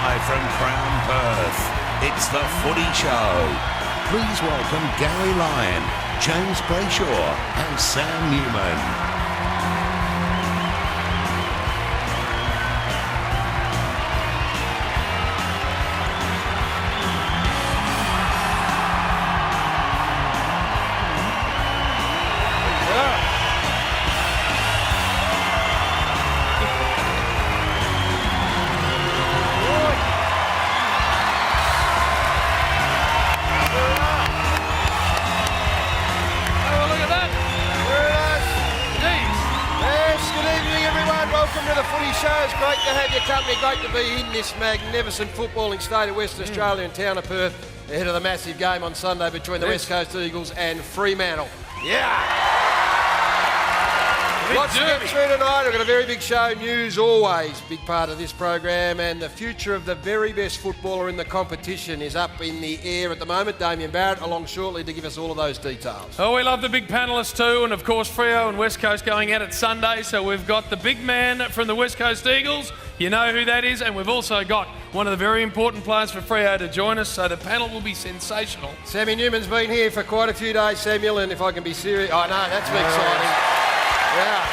live from Crown Perth, it's the Footy Show. Please welcome Gary Lyon, James Brayshaw and Sam Newman. Great to be in this magnificent footballing state of Western Australia and town of Perth ahead of the massive game on Sunday between the West Coast Eagles and Fremantle. Yeah! Lots to get through tonight. We've got a very big show. News always big part of this program, and the future of the very best footballer in the competition is up in the air at the moment. Damien Barrett along shortly to give us all of those details. Oh, we love the big panellists too, and of course Freo and West Coast going out at Sunday. So we've got the big man from the West Coast Eagles. You know who that is, and we've also got one of the very important players for Freo to join us, so the panel will be sensational. Sammy Newman's been here for quite a few days, Samuel, and if I can be serious... Oh, no, that's exciting. Yeah.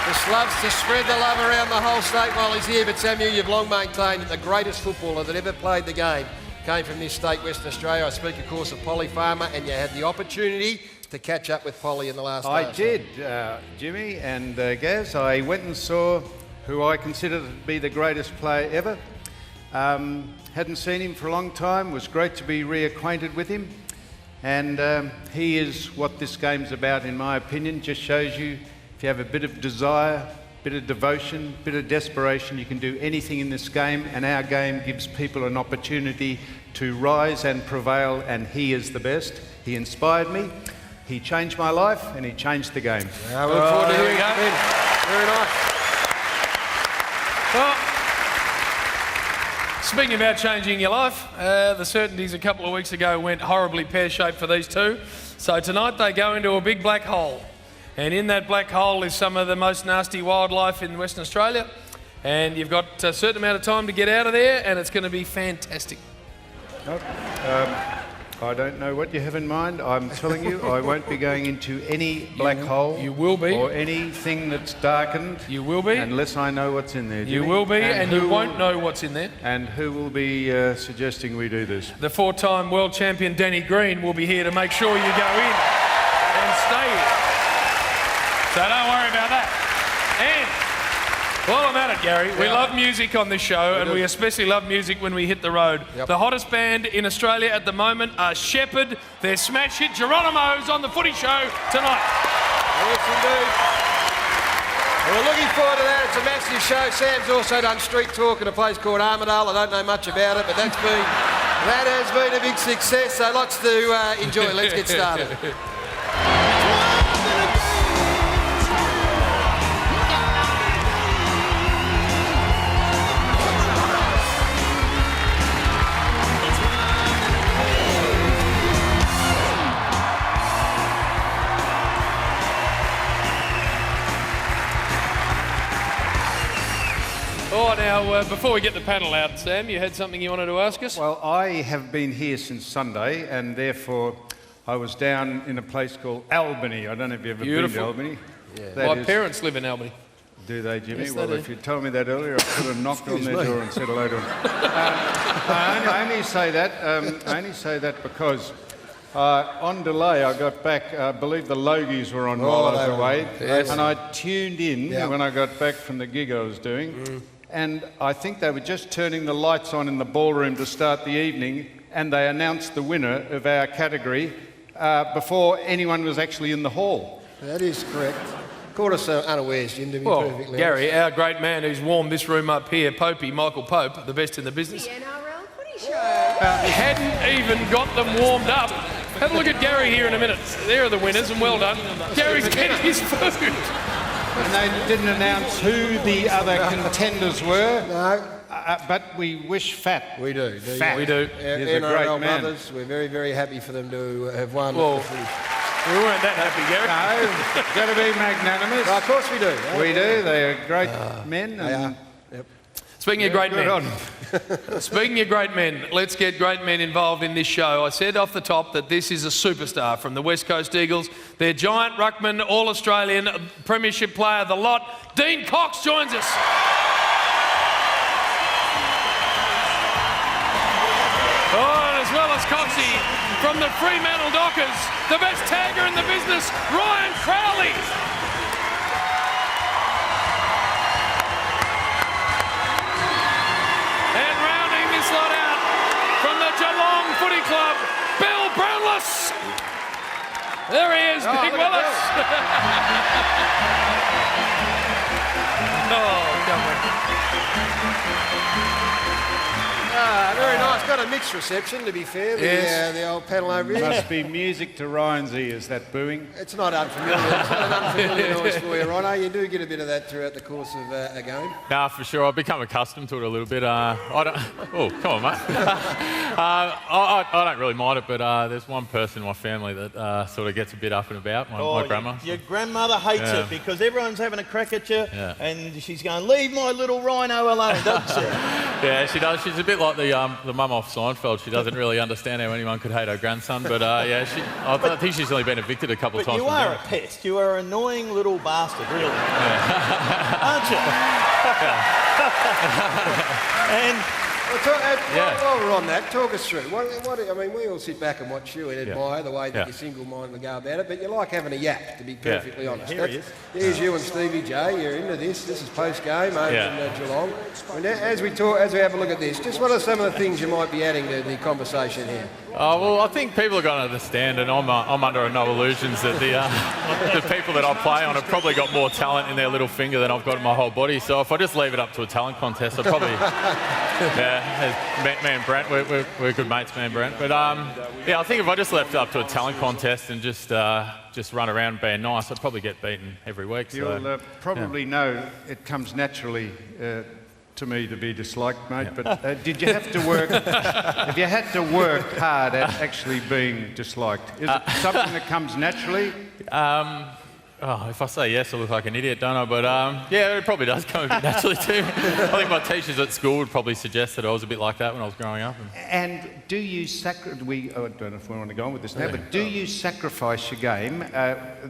Just loves to spread the love around the whole state while he's here, but Samuel, you've long maintained that the greatest footballer that ever played the game came from this state, Western Australia. I speak, of course, of Polly Farmer, and you had the opportunity to catch up with Polly in the last day. I did, Jimmy and Gaz. I went and saw who I consider to be the greatest player ever. Hadn't seen him for a long time. It was great to be reacquainted with him. And he is what this game's about, in my opinion. Just shows you if you have a bit of desire, bit of devotion, bit of desperation, you can do anything in this game, and our game gives people an opportunity to rise and prevail, and he is the best. He inspired me, he changed my life, and he changed the game. I look forward to hearing it. Very nice. Well, speaking about changing your life, the certainties a couple of weeks ago went horribly pear-shaped for these two. So tonight they go into a big black hole. And in that black hole is some of the most nasty wildlife in Western Australia. And you've got a certain amount of time to get out of there, and it's going to be fantastic. I don't know what you have in mind. I'm telling you, I won't be going into any black hole. You will be. Or anything that's darkened. You will be. Unless I know what's in there, Jimmy. You will be, and you won't know what's in there. And who will be suggesting we do this? The four-time world champion Danny Green will be here to make sure you go in and stay in. So don't worry about that. And while I'm at it, Gary, we love music on this show, and we especially love music when we hit the road. The hottest band in Australia at the moment are Shepherd. Their smash hit Geronimo's on the Footy Show tonight. Yes, indeed. Well, we're looking forward to that. It's a massive show. Sam's also done street talk at a place called Armidale. I don't know much about it, but that has been a big success. So lots to enjoy. Let's get started. Oh, now, before we get the panel out, Sam, you had something you wanted to ask us? Well, I have been here since Sunday, and therefore I was down in a place called Albany. I don't know if you've ever been to Albany. Yeah. My parents live in Albany. Do they, Jimmy? Yes, well, they if you'd told me that earlier, I could have knocked on their door and said hello to them. I only say that because on delay I got back. I believe the Logies were on while I was away, and I tuned in when I got back from the gig I was doing. And I think they were just turning the lights on in the ballroom to start the evening, and they announced the winner of our category before anyone was actually in the hall. That is correct. Caught us unawares, Jim, to be perfectly honest. Gary, our great man who's warmed this room up here, Popey, Michael Pope, the best in the business. The NRL Footy Show. Hadn't even got them warmed up. Have a look at Gary here in a minute. There are the winners, and well done. Gary's getting his food. And they didn't announce who the other contenders were. No. But we wish Fat. We do. Fat. We do. Our He's a great NRL man. brothers, we're very, very happy for them to have won. Well, we weren't that happy, Gary. No, got to be magnanimous. Of course we do. We do. They are great men. They are. Yep. Speaking of great men, speaking of great men, let's get great men involved in this show. I said off the top that this is a superstar from the West Coast Eagles. Their giant ruckman, All-Australian, Premiership player of the lot, Dean Cox joins us. Oh, and as well as Coxie, from the Fremantle Dockers, the best tagger in the business, Ryan Crowley. And rounding this lot out from the Geelong Footy Club, Bill Brownless. There he is, Big Willis. Oh, come on. Very nice. Got a mixed reception, to be fair. The old panel over here. Must be music to Ryan's ears, that booing. It's not unfamiliar. It's not an unfamiliar noise for you, Rhino. You do get a bit of that throughout the course of a game. Nah, for sure. I've become accustomed to it a little bit. I don't. Oh, come on, mate. I don't really mind it, but there's one person in my family that sort of gets a bit up and about. My grandma. Your grandmother hates it because everyone's having a crack at you, and she's going, "Leave my little Rhino alone," doesn't she? Yeah, she does. She's a bit like the mum off Seinfeld. She doesn't really understand how anyone could hate her grandson, but I think she's only been evicted a couple of times. But you are a pest. You are an annoying little bastard, really, aren't you? And while we're on that, talk us through. I mean, we all sit back and watch you and admire the way that you single-mindedly go about it, but you like having a yap, to be perfectly honest. Here he is. Here's you and Stevie J. You're into this. This is post-game over in Geelong. And as we have a look at this, just what are some of the things you might be adding to the conversation here? Well, I think people are going to understand, and I'm under no illusions that the people that I play on have probably got more talent in their little finger than I've got in my whole body. So if I just leave it up to a talent contest, I'd probably, me and Brent, we're good mates, me and Brent. But I think if I just left it up to a talent contest and just run around being nice, I'd probably get beaten every week. You'll probably know it comes naturally to me to be disliked, mate, but did you have to work, have you had to work hard at actually being disliked? Is it something that comes naturally? If I say yes, I look like an idiot, don't I? But it probably does come a bit naturally too. I think my teachers at school would probably suggest that I was a bit like that when I was growing up. And do you I don't know if we want to go on with this now, but do you sacrifice your game?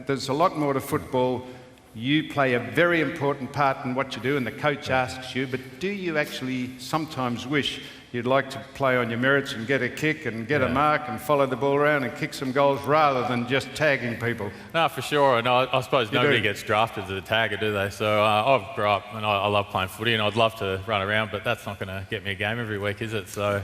There's a lot more to football. You play a very important part in what you do, and the coach asks you, but do you actually sometimes wish you'd like to play on your merits and get a kick and get a mark and follow the ball around and kick some goals rather than just tagging people? No, for sure. And I suppose nobody gets drafted as a tagger, do they? So I've grown up and I love playing footy, and I'd love to run around, but that's not going to get me a game every week, is it? So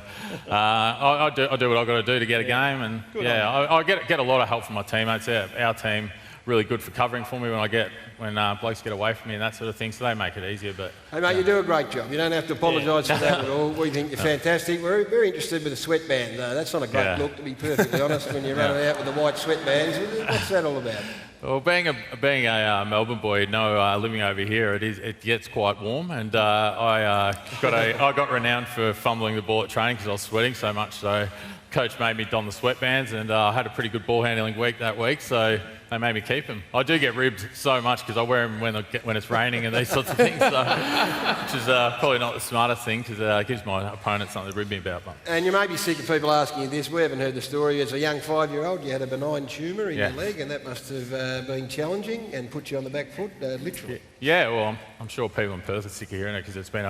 I do what I've got to do to get a game, and I get a lot of help from my teammates. Our team really good for covering for me when blokes get away from me and that sort of thing, so they make it easier. But hey mate, you do a great job. You don't have to apologise for that at all. We think you're fantastic. We're very interested with the sweatband though. That's not a great look, to be perfectly honest, when you're running out with the white sweatbands. What's that all about? Well, being a Melbourne boy, living over here, it gets quite warm, and I got renowned for fumbling the ball at training because I was sweating so much. So coach made me don the sweatbands, and I had a pretty good ball handling week that week, so they made me keep them. I do get ribbed so much because I wear them when it's raining and these sorts of things, so, which is probably not the smartest thing because it gives my opponent something to rib me about. But. And you may be sick of people asking you this. We haven't heard the story. As a young 5-year-old, you had a benign tumour in your leg, and that must have been challenging and put you on the back foot, literally. Yeah, well, I'm sure people in Perth are sick of hearing it because it's been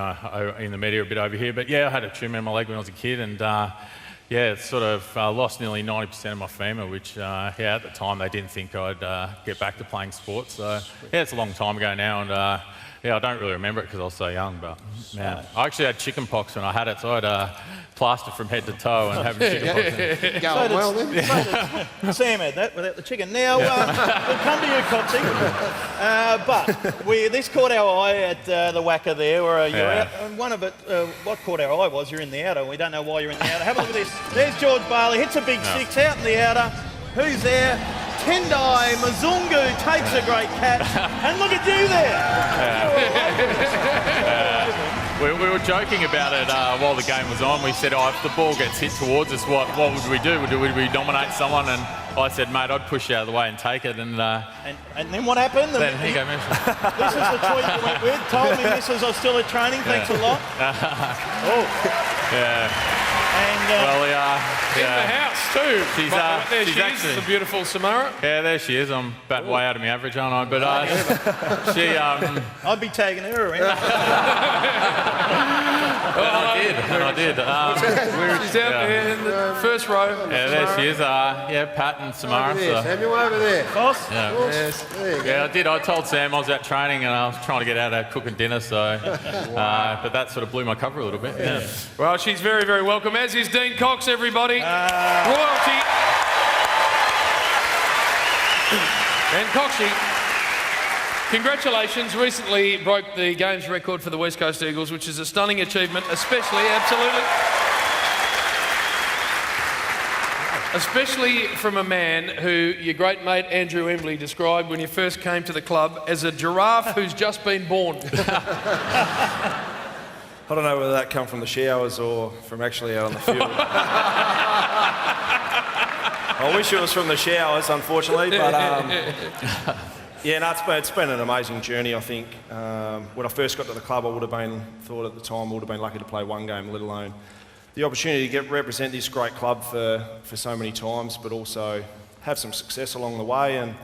in the media a bit over here. But yeah, I had a tumour in my leg when I was a kid, and it's sort of lost nearly 90% of my femur, which, at the time they didn't think I'd get back to playing sports. So, it's a long time ago now, and I don't really remember it because I was so young, but man, I actually had chicken pox when I had it, so I had plaster from head to toe and having chicken pox. Going well then? Sam had that without the chicken. Now, we'll come to you, Cotsy. But this caught our eye at the Wacker there, where you're out. And one of it, what caught our eye was you're in the outer. We don't know why you're in the outer. Have a look at this. There's George Bailey, hits a big six out in the outer. Who's there? Tendai Mzungu takes a great catch, and look at you there. We were joking about it while the game was on. We said, if the ball gets hit towards us, what would we do? Would we nominate someone? And I said, mate, I'd push you out of the way and take it. And then what happened? Then here you go, This is the tweet you went with. Told me missus I was still at training. Thanks a lot. Yeah. And, in the house too. She's there she's she actually, is, the beautiful Samara. Yeah, there she is. I'm batting way out of my average, aren't I? But she... I'd be tagging her around. I did. She's out there in the first row. Yeah, there she is. Pat and Samara. Over there, Samuel, over there. Boss? Yeah. Yes, there you go. Yeah, I did. I told Sam I was out training and I was trying to get out of cooking dinner, so... but that sort of blew my cover a little bit. Yeah. Well, she's very, very welcome, as is Dean Cox, everybody. Royalty. And Coxie, congratulations. Recently broke the games record for the West Coast Eagles, which is a stunning achievement, especially from a man who your great mate Andrew Embley described when you first came to the club as a giraffe who's just been born. I don't know whether that come from the showers or from actually out on the field. I wish it was from the showers, unfortunately, but yeah, no, it's been an amazing journey. I think when I first got to the club, I would have been lucky to play one game, let alone the opportunity to represent this great club for so many times, but also have some success along the way and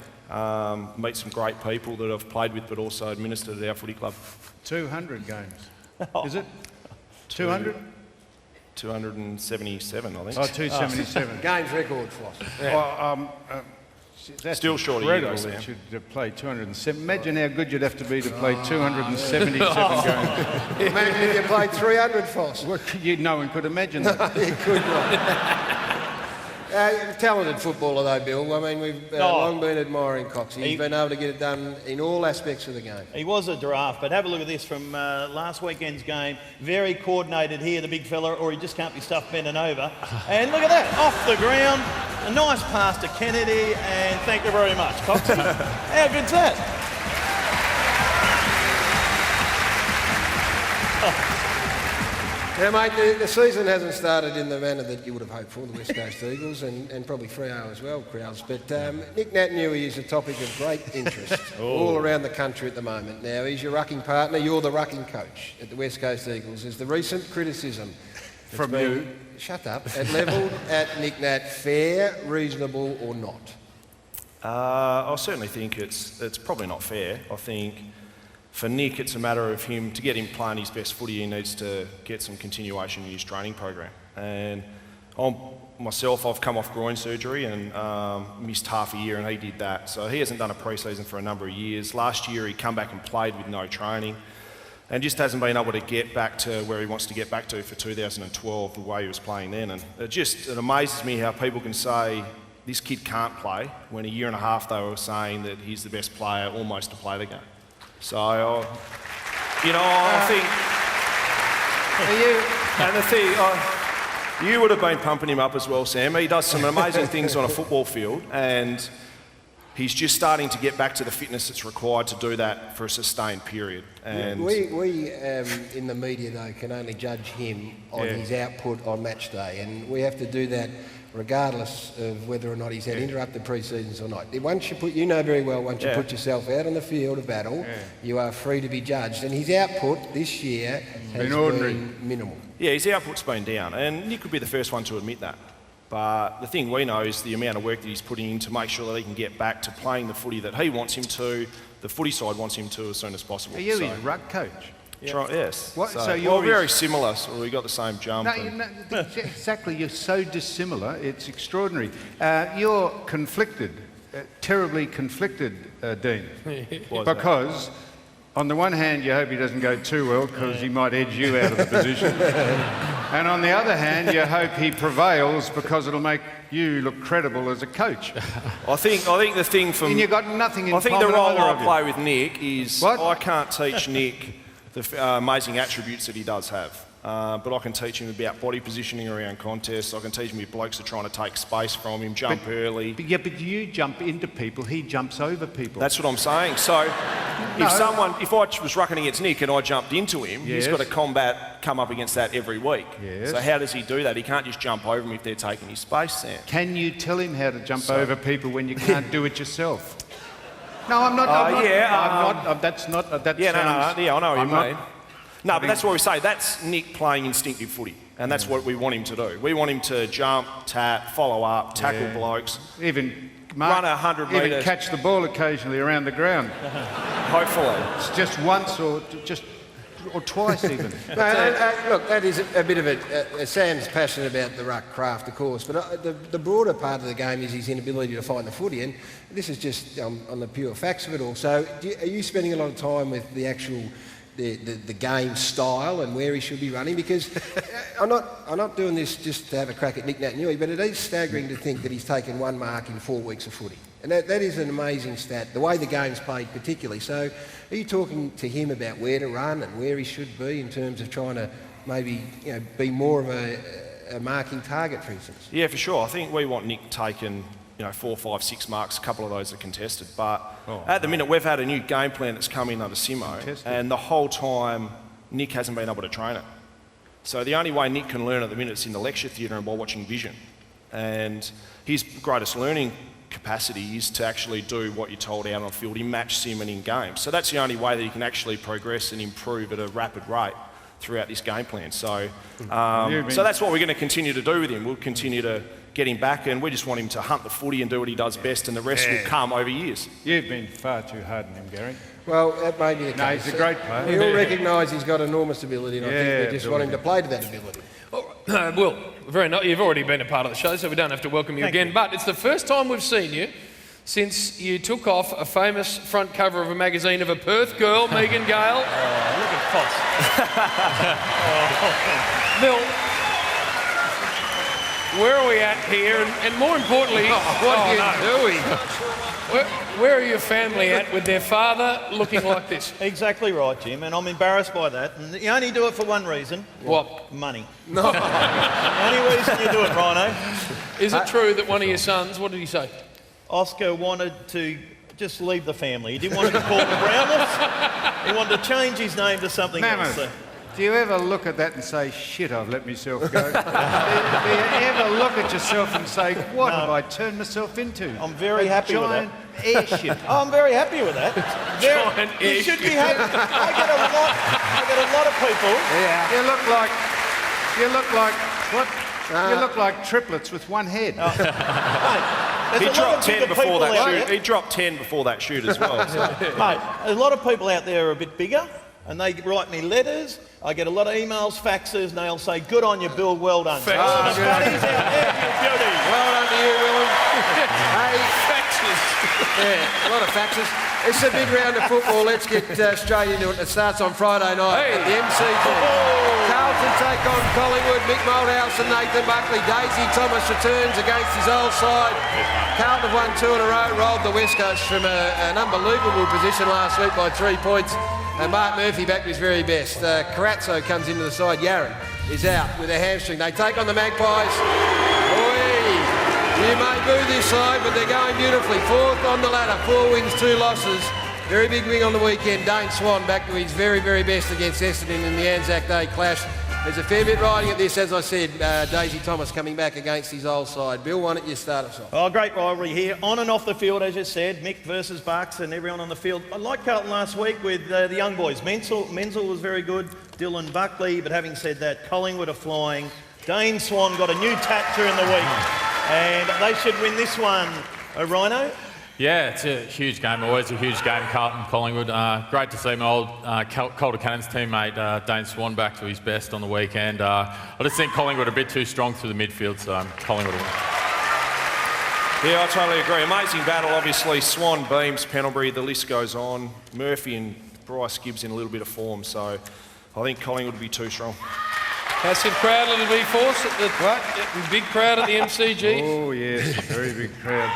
meet some great people that I've played with, but also administered at our footy club. 200 games. Is it? 200? 277, I think. Oh, 277. Games record, Floss. Well, that's Still short of you, incredible though, that Sam. you'd play 207. Imagine how good you'd have to be to play 277 games. Imagine if you played 300, Floss. Well, no one could imagine that. You could not. Talented footballer though, Bill. I mean, we've long been admiring Coxie. He's been able to get it done in all aspects of the game. He was a giraffe, but have a look at this from last weekend's game. Very coordinated here, the big fella, or he just can't be stuffed bending over. And look at that, off the ground. A nice pass to Kennedy, and thank you very much, Coxie. How good's that? Now, mate, the season hasn't started in the manner that you would have hoped for, the West Coast Eagles, and probably Freo as well, Crowds. But Nick Naitanui is a topic of great interest all around the country at the moment. Now, he's your rucking partner, you're the rucking coach at the West Coast Eagles. Is the recent criticism From you? Shut up. Levelled at Nick Nat fair, reasonable or not? I certainly think it's probably not fair. I think for Nick, it's a matter of him, to get him playing his best footy, he needs to get some continuation in his training program. And I've come off groin surgery and missed half a year, and he did that. So he hasn't done a pre-season for a number of years. Last year, he come back and played with no training and just hasn't been able to get back to where he wants to get back to for 2012, the way he was playing then. And it amazes me how people can say this kid can't play when a year and a half they were saying that he's the best player almost to play the game. So, I think, you would have been pumping him up as well, Sam. He does some amazing things on a football field, and he's just starting to get back to the fitness that's required to do that for a sustained period. And we in the media, though, can only judge him on his output on match day, and we have to do that regardless of whether or not he's had interrupted pre-seasons or not. Once you put yourself out on the field of battle, you are free to be judged. And his output this year has been minimal. Yeah, his output's been down, and Nick could be the first one to admit that. But the thing we know is the amount of work that he's putting in to make sure that he can get back to playing the footy that he wants him to, the footy side wants him to as soon as possible. Are you his ruck coach? Yes. What? So we're very similar, so we got the same jump. Exactly, you're so dissimilar, it's extraordinary. You're conflicted, terribly conflicted, Dean. Because on the one hand, you hope he doesn't go too well because he might edge you out of the position. And on the other hand, you hope he prevails because it'll make you look credible as a coach. I think the thing from... And you've got nothing in common. I think the role I you. play with Nick is I can't teach Nick the amazing attributes that he does have. but I can teach him about body positioning around contests. I can teach him if blokes are trying to take space from him, jump early. But you jump into people, he jumps over people. That's what I'm saying. So if I was rucking against Nick and I jumped into him, he's got to come up against that every week. Yes. So how does he do that? He can't just jump over them if they're taking his space, Sam. Can you tell him how to jump over people when you can't do it yourself? No, I'm not. That's not. I know what you mean. No, but that's what we say. That's Nick playing instinctive footy, and that's what we want him to do. We want him to jump, tap, follow up, tackle blokes, even run 100 metres, even catch the ball occasionally around the ground. Hopefully, it's just once or twice even. Look, that is a bit of it. Sam's passionate about the ruck craft, of course, but the broader part of the game is his inability to find the footy, and this is just on the pure facts of it all. So, are you spending a lot of time with the actual the game style and where he should be running? Because I'm not doing this just to have a crack at Nick Naitanui, but it is staggering to think that he's taken 1 mark in 4 weeks of footy. And that is an amazing stat, the way the game's played particularly. So are you talking to him about where to run and where he should be in terms of trying to maybe be more of a marking target, for instance? Yeah, for sure. I think we want Nick taken 4, 5, 6 marks. A couple of those are contested. But at the minute, we've had a new game plan that's come in under Simo, and the whole time, Nick hasn't been able to train it. So the only way Nick can learn at the minute is in the lecture theatre and by watching vision. And his greatest learning capacity is to actually do what you're told out on the field in match sim and in games. So that's the only way that he can actually progress and improve at a rapid rate throughout this game plan. So, so that's what we're going to continue to do with him. We'll continue to get him back, and we just want him to hunt the footy and do what he does best, and the rest will come over years. You've been far too hard on him, Gary. Well, that may be the case. No, he's a great player. We all recognise he's got enormous ability, and I think we just want him to play to that ability. Will, you've already been a part of the show, so we don't have to welcome you again. But it's the first time we've seen you since you took off a famous front cover of a magazine of a Perth girl, Megan Gale. Oh, look at Foss. Mill, where are we at here? And more importantly, what are you doing? Where are your family at with their father looking like this? Exactly right, Jim, and I'm embarrassed by that. And you only do it for one reason. What? Money. No. The only reason you do it, Rhino. Is it true that one of your sons, what did he say? Oscar wanted to just leave the family. He didn't want to be called the Brownless. He wanted to change his name to something else. Do you ever look at that and say, shit, I've let myself go? do you ever look at yourself and say, what have I turned myself into? I'm very happy with that. Giant airship. Oh, I'm very happy with that. You should be happy. I get a lot of people. Yeah. You look like triplets with one head. He dropped 10 before that shoot. He dropped 10 before that shoot as well. So. Mate, a lot of people out there are a bit bigger, and they write me letters. I get a lot of emails, faxes, and they'll say, "Good on you, Bill. Well done." Faxes. Buddies out there, you beauty. Well done to you, Willem. Hey, faxes. Yeah, a lot of faxes. It's a big round of football. Let's get straight into it. It starts on Friday night at the MCG. Carlton take on Collingwood. Mick Moldhouse and Nathan Buckley. Daisy Thomas returns against his old side. Carlton have won 2 in a row, rolled the West Coast from an unbelievable position last week by 3 points. And Mark Murphy back to his very best. Carazzo comes into the side. Yaron is out with a hamstring. They take on the Magpies. You may boo this side, but they're going beautifully. 4th on the ladder, 4 wins, 2 losses. Very big win on the weekend. Dane Swan back to his very, very best against Essendon in the Anzac Day clash. There's a fair bit riding at this, as I said. Daisy Thomas coming back against his old side. Bill, why don't you start us off? Oh, great rivalry here. On and off the field, as you said. Mick versus Bucks and everyone on the field. I liked Carlton last week with the young boys. Menzel was very good. Dylan Buckley. But having said that, Collingwood are flying. Dane Swan got a new tat during the week. And they should win this one. Rhino? Yeah, it's a huge game, always a huge game, Carlton, Collingwood. Great to see my old Calder Cannons teammate Dane Swan back to his best on the weekend. I just think Collingwood are a bit too strong through the midfield, so Collingwood will win. Yeah, I totally agree. Amazing battle, obviously. Swan, Beams, Pendlebury, the list goes on. Murphy and Bryce Gibbs in a little bit of form, so I think Collingwood will be too strong. Massive crowd, little big force at the big crowd at the MCG. Oh yes, very big crowd.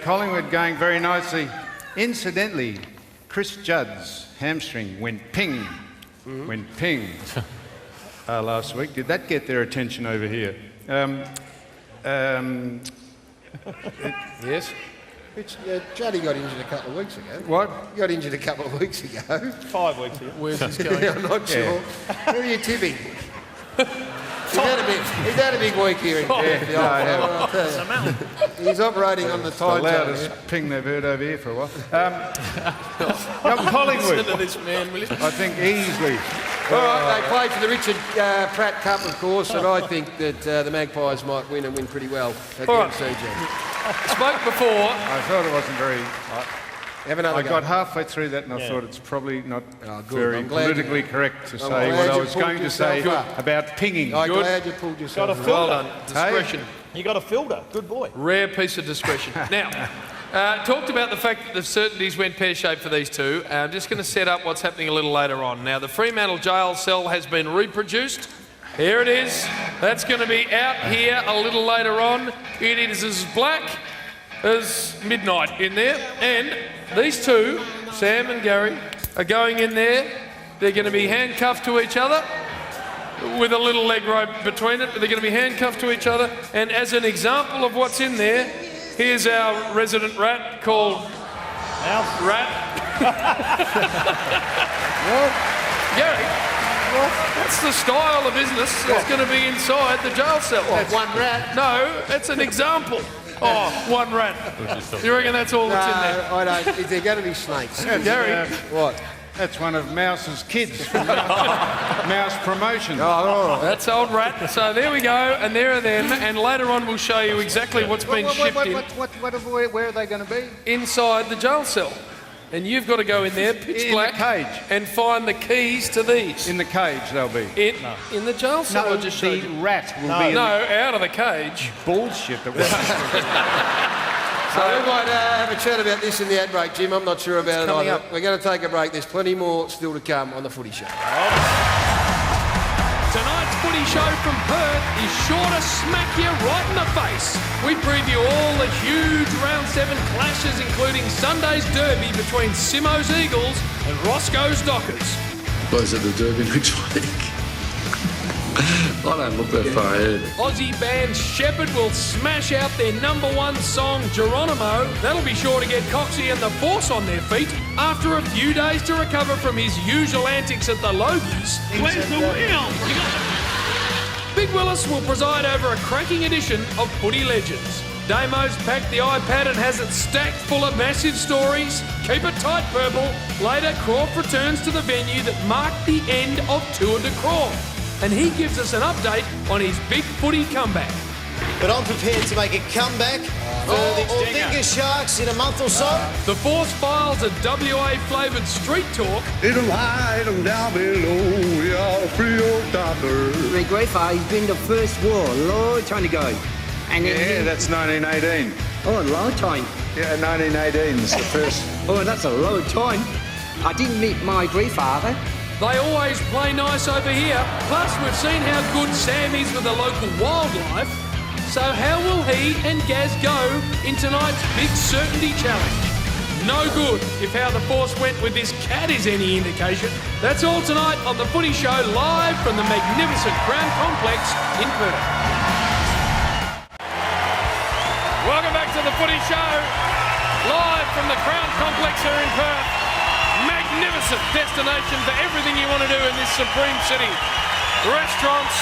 Collingwood going very nicely. Incidentally, Chris Judd's hamstring went ping, went ping. last week. Did that get their attention over here? Yes. Juddy got injured a couple of weeks ago. What? He got injured a couple of weeks ago. 5 weeks ago. Where's this going? I'm not sure. Who are you tipping? He's had a big week here in Perth. I'll tell you. He's operating on the The time zone. loudest ping they've heard over here for a while. Collingwood, Listen to this man, will you? I think easily. All right, they played for the Richard Pratt Cup, of course, and I think that the Magpies might win and win pretty well at the All right. MCG. Spoke before. I thought it wasn't very... Have another I go. got halfway through that and I thought it's probably not good. very I'm glad politically correct to say glad what I you was pulled going to say yourself up. about pinging. I'm Good. glad you pulled yourself Got a up. filter. Well done. Discretion. You got a filter. Good boy. Rare piece of discretion. Now, talked about the fact that the certainties went pear-shaped for these two. I'm just going to set up what's happening a little later on. Now, the Fremantle jail cell has been reproduced. Here it is. That's going to be out here a little later on. It is as black as midnight in there. And these two, Sam and Gary, are going in there. They're going to be handcuffed to each other with a little leg rope between it, but they're going to be handcuffed to each other. And as an example of what's in there, here's our resident rat called Rat. Gary, that's the style of business that's going to be inside the jail cell. What, one rat? No, it's an example. Oh, one rat. You reckon that's all that's in there? No, I don't. Is there going to be snakes? Gary, What? That's one of Mouse's kids from Mouse Promotion. that's old rat. So there we go, and there are them. And later on, we'll show you exactly what's been shipped in Where are they going to be? inside the jail cell. And you've got to go in there, pitch In the black, cage. and find the keys to these. In the cage they'll be. In the jail cell, I just showed the you. rat will be in No, out of the cage. the bullshit that was. So we might have a chat about this in the ad break, Jim. I'm not sure about it coming either. up. We're going to take a break. There's plenty more still to come on the Footy Show. Tonight's footy show from Perth is sure to smack you right in the face. We preview all the huge Round 7 clashes, including Sunday's derby between Simo's Eagles and Roscoe's Dockers. Plays at the Derby next week. I don't look that far ahead. Aussie band Shepherd will smash out their #1 song, Geronimo. That'll be sure to get Coxie and the Force on their feet after a few days to recover from his usual antics at the Logies. Where's the wheel? Big Willis will preside over a cracking edition of Footy Legends. Damo's packed the iPad and has it stacked full of massive stories. Keep it tight, Purple. Later, Croft returns to the venue that marked the end of Tour de Croft. And he gives us an update on his big footy comeback. But I'm prepared to make a comeback for the Dinker Sharks in a month or so. The Force files a WA-flavoured street talk. It'll hide them down below. We are free old topper. My grandfather, he's been the first war a long time ago. And Yeah, that's 1918. oh, a long time. Yeah, 1918 is the first. Oh, that's a long time. I didn't meet my grandfather. They always play nice over here. Plus, we've seen how good Sam is with the local wildlife. So how will he and Gaz go in tonight's big certainty challenge? No good if how the Force went with this cat is any indication. That's all tonight on The Footy Show, live from the magnificent Crown Complex in Perth. Welcome back to The Footy Show, live from the Crown Complex here in Perth. Magnificent destination for everything you want to do in this supreme city. Restaurants,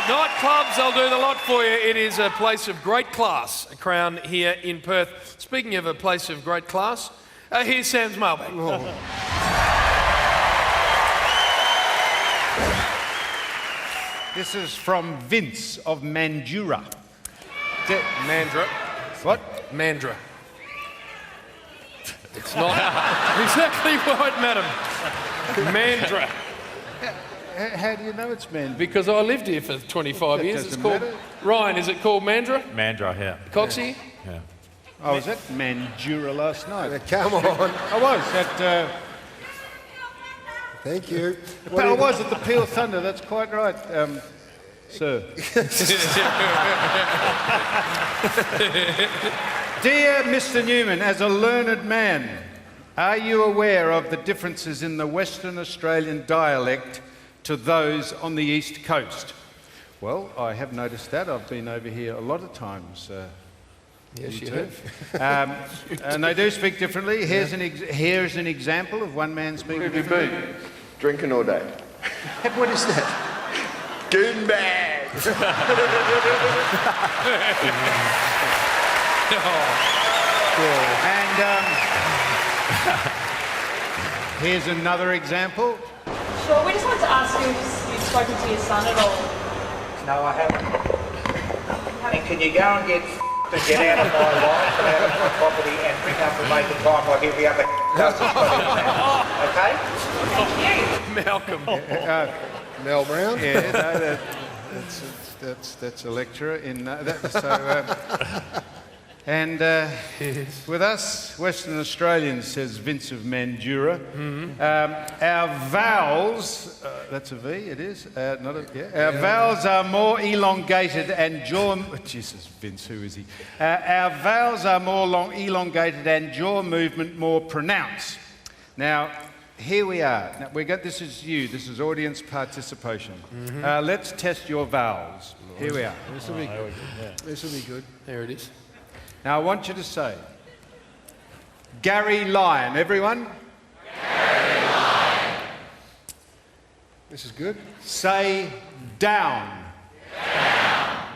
nightclubs, they'll do the lot for you. It is a place of great class, Crown here in Perth. Speaking of a place of great class, here's Sam's mailbag. This is from Vince of Mandurah. Mandra. What? Mandra. It's not exactly right, madam. Mandra. How do you know it's Mandurah? Because I lived here for 25 That years. It's doesn't called... matter. Ryan, is it called Mandra? Mandra, yeah. Coxie? Yeah. I was at Mandurah last night. Come on. I was at. Thank you. I was at the Peel Thunder. That's quite right, sir. Dear Mr. Newman, as a learned man, are you aware of the differences in the Western Australian dialect to those on the East Coast? Well, I have noticed that. I've been over here a lot of times. Yes, you have. And they do speak differently. Here's an example of one man speaking differently. Drinking all day. What is that? Goon bags. And here's another example. Sure, we just wanted to ask you if you've spoken to your son at all. No, I haven't. And can you go and get to get out of my life and out of my property and bring up and make a time like every other does this okay? Thank you. Malcolm. Mel Brown. Yeah, no, that's a lecturer in that. So, and with us, Western Australians, says Vince of Mandurah, our vowels, that's a V, it is, not a, yeah. Our vowels are more elongated and jaw, Jesus, Vince, who is he? Our vowels are more elongated and jaw movement more pronounced. Now, here we are. Now, this is you, this is audience participation. Let's test your vowels. Here we are. This will be good. This will be good. There it is. Now, I want you to say, Gary Lyon. Everyone? Gary Lyon. This is good. Say down. Down.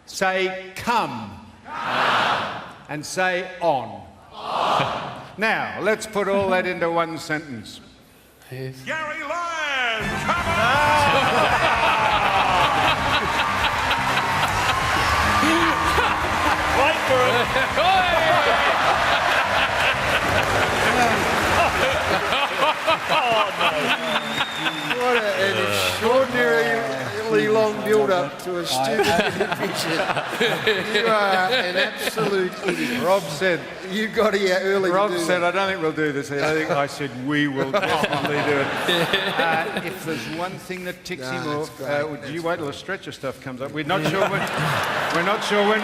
Say come. Come. And say on. On. Now, let's put all that into one sentence. Yes. Gary Lyon, come on! Wait for it. What an extraordinarily long build-up to a stupid vision. You are an absolute idiot. Rob said, You got here early. Rob to do said, that. I don't think we'll do this. I said, we will definitely do it. If there's one thing that ticks him No, off, that's great. you wait till the stretcher stuff comes up. We're not sure when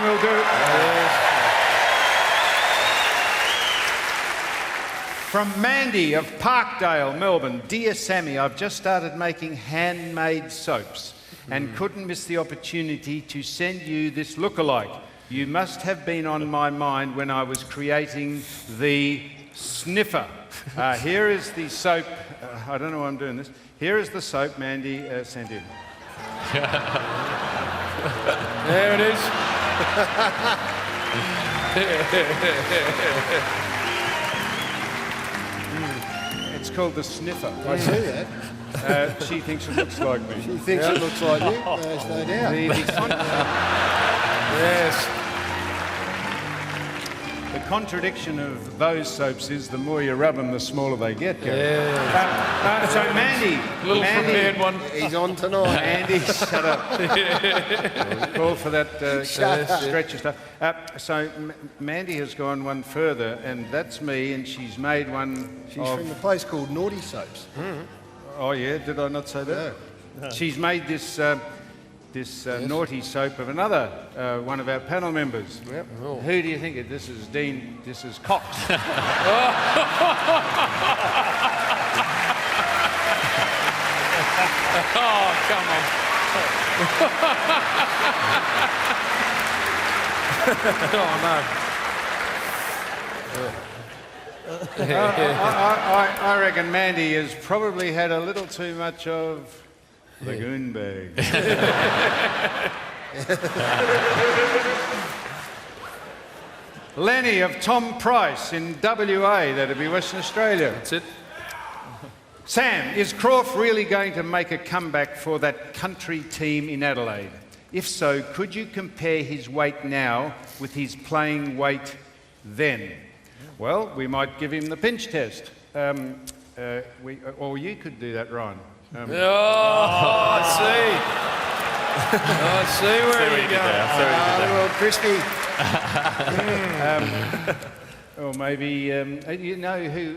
we'll do it. From Mandy of Parkdale, Melbourne. Dear Sammy, I've just started making handmade soaps and couldn't miss the opportunity to send you this lookalike. You must have been on my mind when I was creating the sniffer. Here is the soap. I don't know why I'm doing this. Here is the soap Mandy sent in. There it is. It's called the sniffer. I see that. She thinks it looks like me. She thinks it looks like you. There's no doubt. Yes. The contradiction of those soaps is the more you rub them, the smaller they get. Gary. Yeah. So Mandy, Little prepared one. He's on tonight. Mandy, shut up. Call for that stretcher stuff. So Mandy has gone one further, and that's me, and she's made one. She's from a place called Naughty Soaps. Oh yeah, did I not say that? No. She's made this naughty soap of another one of our panel members. Yep. Oh. Who do you think it? This is Dean. This is Cox. Oh, come on. Oh, I reckon Mandy has probably had a little too much of the goon bag. Lenny of Tom Price in WA, that'd be Western Australia. That's it. Sam, is Croft really going to make a comeback for that country team in Adelaide? If so, could you compare his weight now with his playing weight then? Well, we might give him the pinch test. Or you could do that, Ryan. I see. I see where you go. A little crispy. Or maybe you know who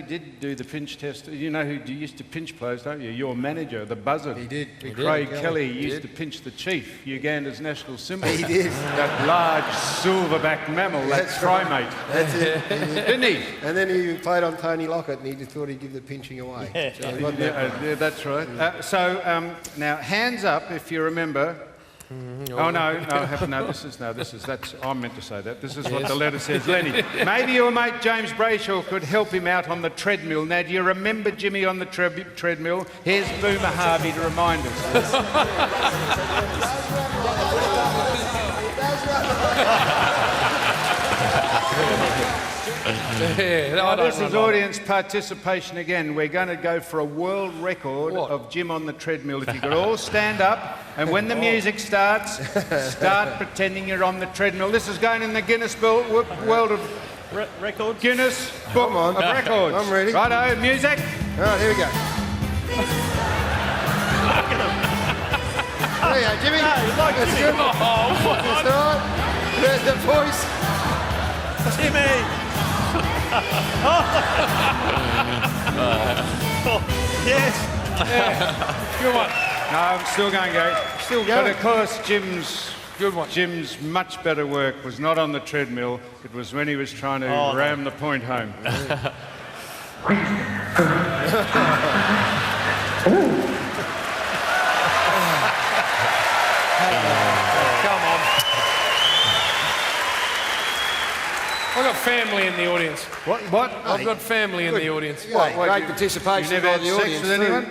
did do the pinch test. You know who used to pinch players, don't you? Your manager, the Buzzard. He did. Craig Kelly used to pinch the chief, Uganda's national symbol. He did. That large silverback mammal, that primate. That's it. Didn't he? And then he played on Tony Lockett, and he just thought he'd give the pinching away. Yeah, that's right. Now hands up if you remember. Oh no! I'm meant to say that. This is what the letter says, Lenny. Maybe your mate James Brayshaw could help him out on the treadmill. Now, do you remember Jimmy on the treadmill? Here's Boomer Harvey to remind us. This is audience participation again. We're going to go for a world record of Jim on the treadmill. If you could all stand up, and when the music starts, start pretending you're on the treadmill. This is going in the Guinness World of Records. Guinness Book of Records. I'm ready. Righto, music. All right, here we go. There you go, Jimmy. That's good. That's all right. There's the voice. Jimmy. Yes. Good one. No, I'm still going, Gary. Still going. But of course, Jim's Good one. Jim's much better work was not on the treadmill. It was when he was trying to ram the point home. Come on. I've got family in the audience. What? I've got family in the audience. Great participation You've never by the had sex audience. with anyone?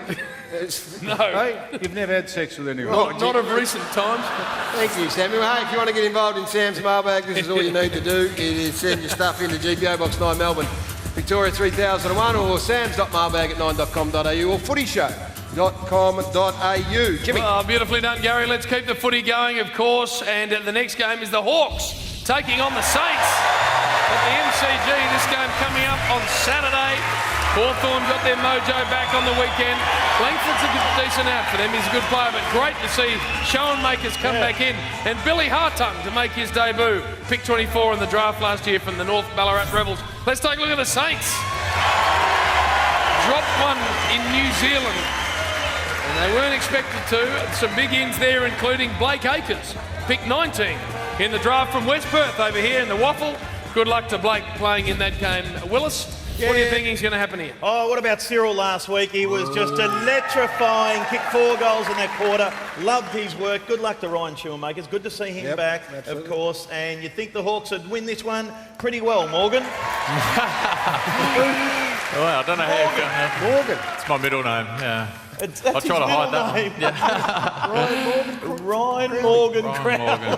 No. Hey, you've never had sex with anyone? Not of recent times. Thank you, Samuel. Hey, if you want to get involved in Sam's Mailbag, this is all you need to do. It is send your stuff into GPO Box 9 Melbourne, Victoria 3001, or sams.mailbag@9.com.au or footyshow.com.au. Jimmy. Well, beautifully done, Gary. Let's keep the footy going, of course. And the next game is the Hawks taking on the Saints at the MCG. This game coming up on Saturday. Hawthorn got their mojo back on the weekend. Langford's a decent out for them. He's a good player, but great to see Schoenmakers come back in. And Billy Hartung to make his debut. Pick 24 in the draft last year from the North Ballarat Rebels. Let's take a look at the Saints. Dropped one in New Zealand. And they weren't expected to. Some big ins there, including Blake Acres. Pick 19 in the draft from West Perth over here in the Waffle. Good luck to Blake playing in that game. Willis? Yeah. What do you think is going to happen here? Oh, what about Cyril last week? He was just electrifying, kicked 4 goals in that quarter. Loved his work. Good luck to Ryan Schoenmakers. Good to see him back, of course. And you think the Hawks would win this one pretty well, Morgan? Well, I don't know how you're going to... Morgan. It's my middle name, yeah. I'll try to hide that one. Ryan Morgan Crowley.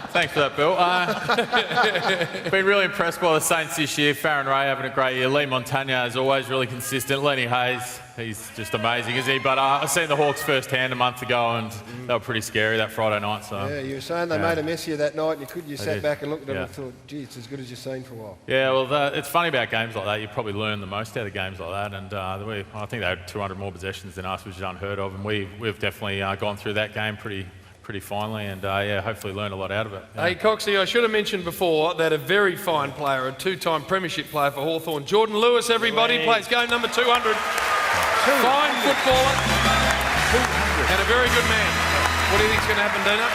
Thanks for that, Bill. Been really impressed by the Saints this year. Farron Ray having a great year. Lee Montagna is always really consistent. Lenny Hayes, he's just amazing, isn't he? But I seen the Hawks firsthand a month ago, and they were pretty scary that Friday night. So Yeah, you were saying they made a mess of you that night, and you sat back and looked at them and thought, gee, it's as good as you've seen for a while. Yeah, well, it's funny about games like that. You probably learn the most out of games like that. And I think they had 200 more possessions than us, which is unheard of. And we've definitely gone through that game pretty finely, and hopefully learned a lot out of it. Yeah. Hey, Coxie, I should have mentioned before that a very fine player, a 2-time premiership player for Hawthorn, Jordan Lewis, everybody, plays game number 200. Fine footballer and a very good man. What do you think's going to happen, Dino?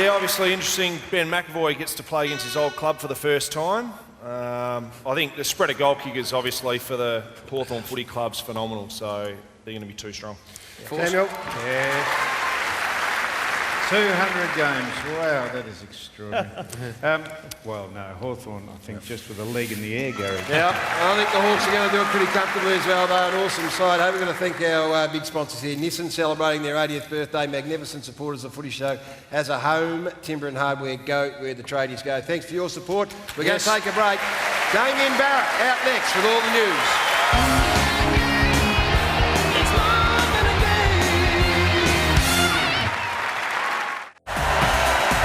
Yeah, obviously interesting. Ben McAvoy gets to play against his old club for the first time. I think the spread of goal kickers, obviously, for the Hawthorn footy club's phenomenal, so they're going to be too strong. Samuel? Yeah. 200 games. Wow, that is extraordinary. Well, no, Hawthorn, I think, just with a leg in the air, Gary. Yeah, I think the Hawks are going to do it pretty comfortably as well. They're an awesome side. We're going to thank our big sponsors here. Nissan celebrating their 80th birthday. Magnificent supporters of the Footy Show. As a home, timber and hardware, go where the tradies go. Thanks for your support. We're going to take a break. Damien Barrett out next with all the news.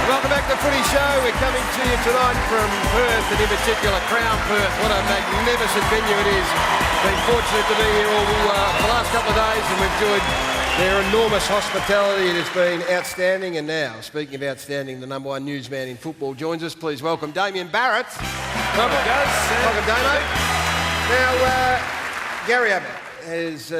Welcome back to the Footy Show. We're coming to you tonight from Perth, and in particular Crown Perth. What a magnificent venue it is. Been fortunate to be here all the last couple of days, and we've enjoyed Their enormous hospitality, it has been outstanding. And now, speaking of outstanding, the number one newsman in football joins us. Please welcome Damien Barrett. Welcome, Damo. Now, Gary Ablett has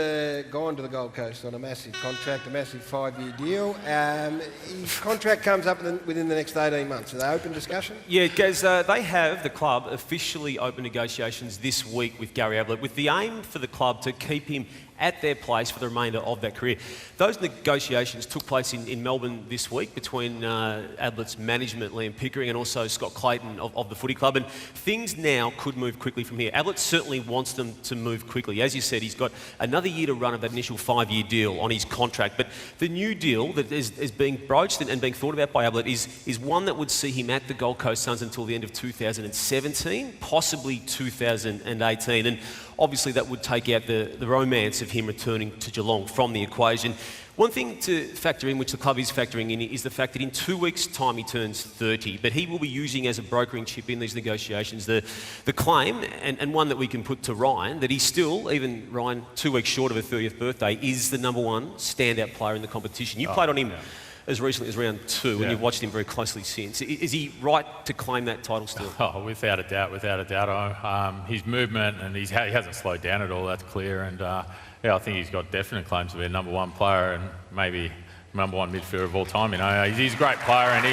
gone to the Gold Coast on a massive contract, a massive 5-year deal. His contract comes up within the next 18 months. Are they open discussion? Yeah, Gaz, they have, the club, officially open negotiations this week with Gary Ablett, with the aim for the club to keep him at their place for the remainder of that career. Those negotiations took place in Melbourne this week between Ablett's management, Liam Pickering, and also Scott Clayton of the Footy Club. And things now could move quickly from here. Ablett certainly wants them to move quickly. As you said, he's got another year to run of that initial 5-year deal on his contract. But the new deal that is being broached and being thought about by Ablett is one that would see him at the Gold Coast Suns until the end of 2017, possibly 2018. And obviously that would take out the romance of him returning to Geelong from the equation. One thing to factor in, which the club is factoring in, is the fact that in 2 weeks' time he turns 30, but he will be using as a brokering chip in these negotiations the claim, and one that we can put to Ryan, that he's still, even Ryan, 2 weeks short of a 30th birthday, is the number one standout player in the competition. You played on him as recently as round 2, and you've watched him very closely since. Is he right to claim that title still? Oh, without a doubt. His movement, and he hasn't slowed down at all, that's clear. And I think he's got definite claims to be a number one player and maybe number one midfielder of all time. You know, he's a great player, and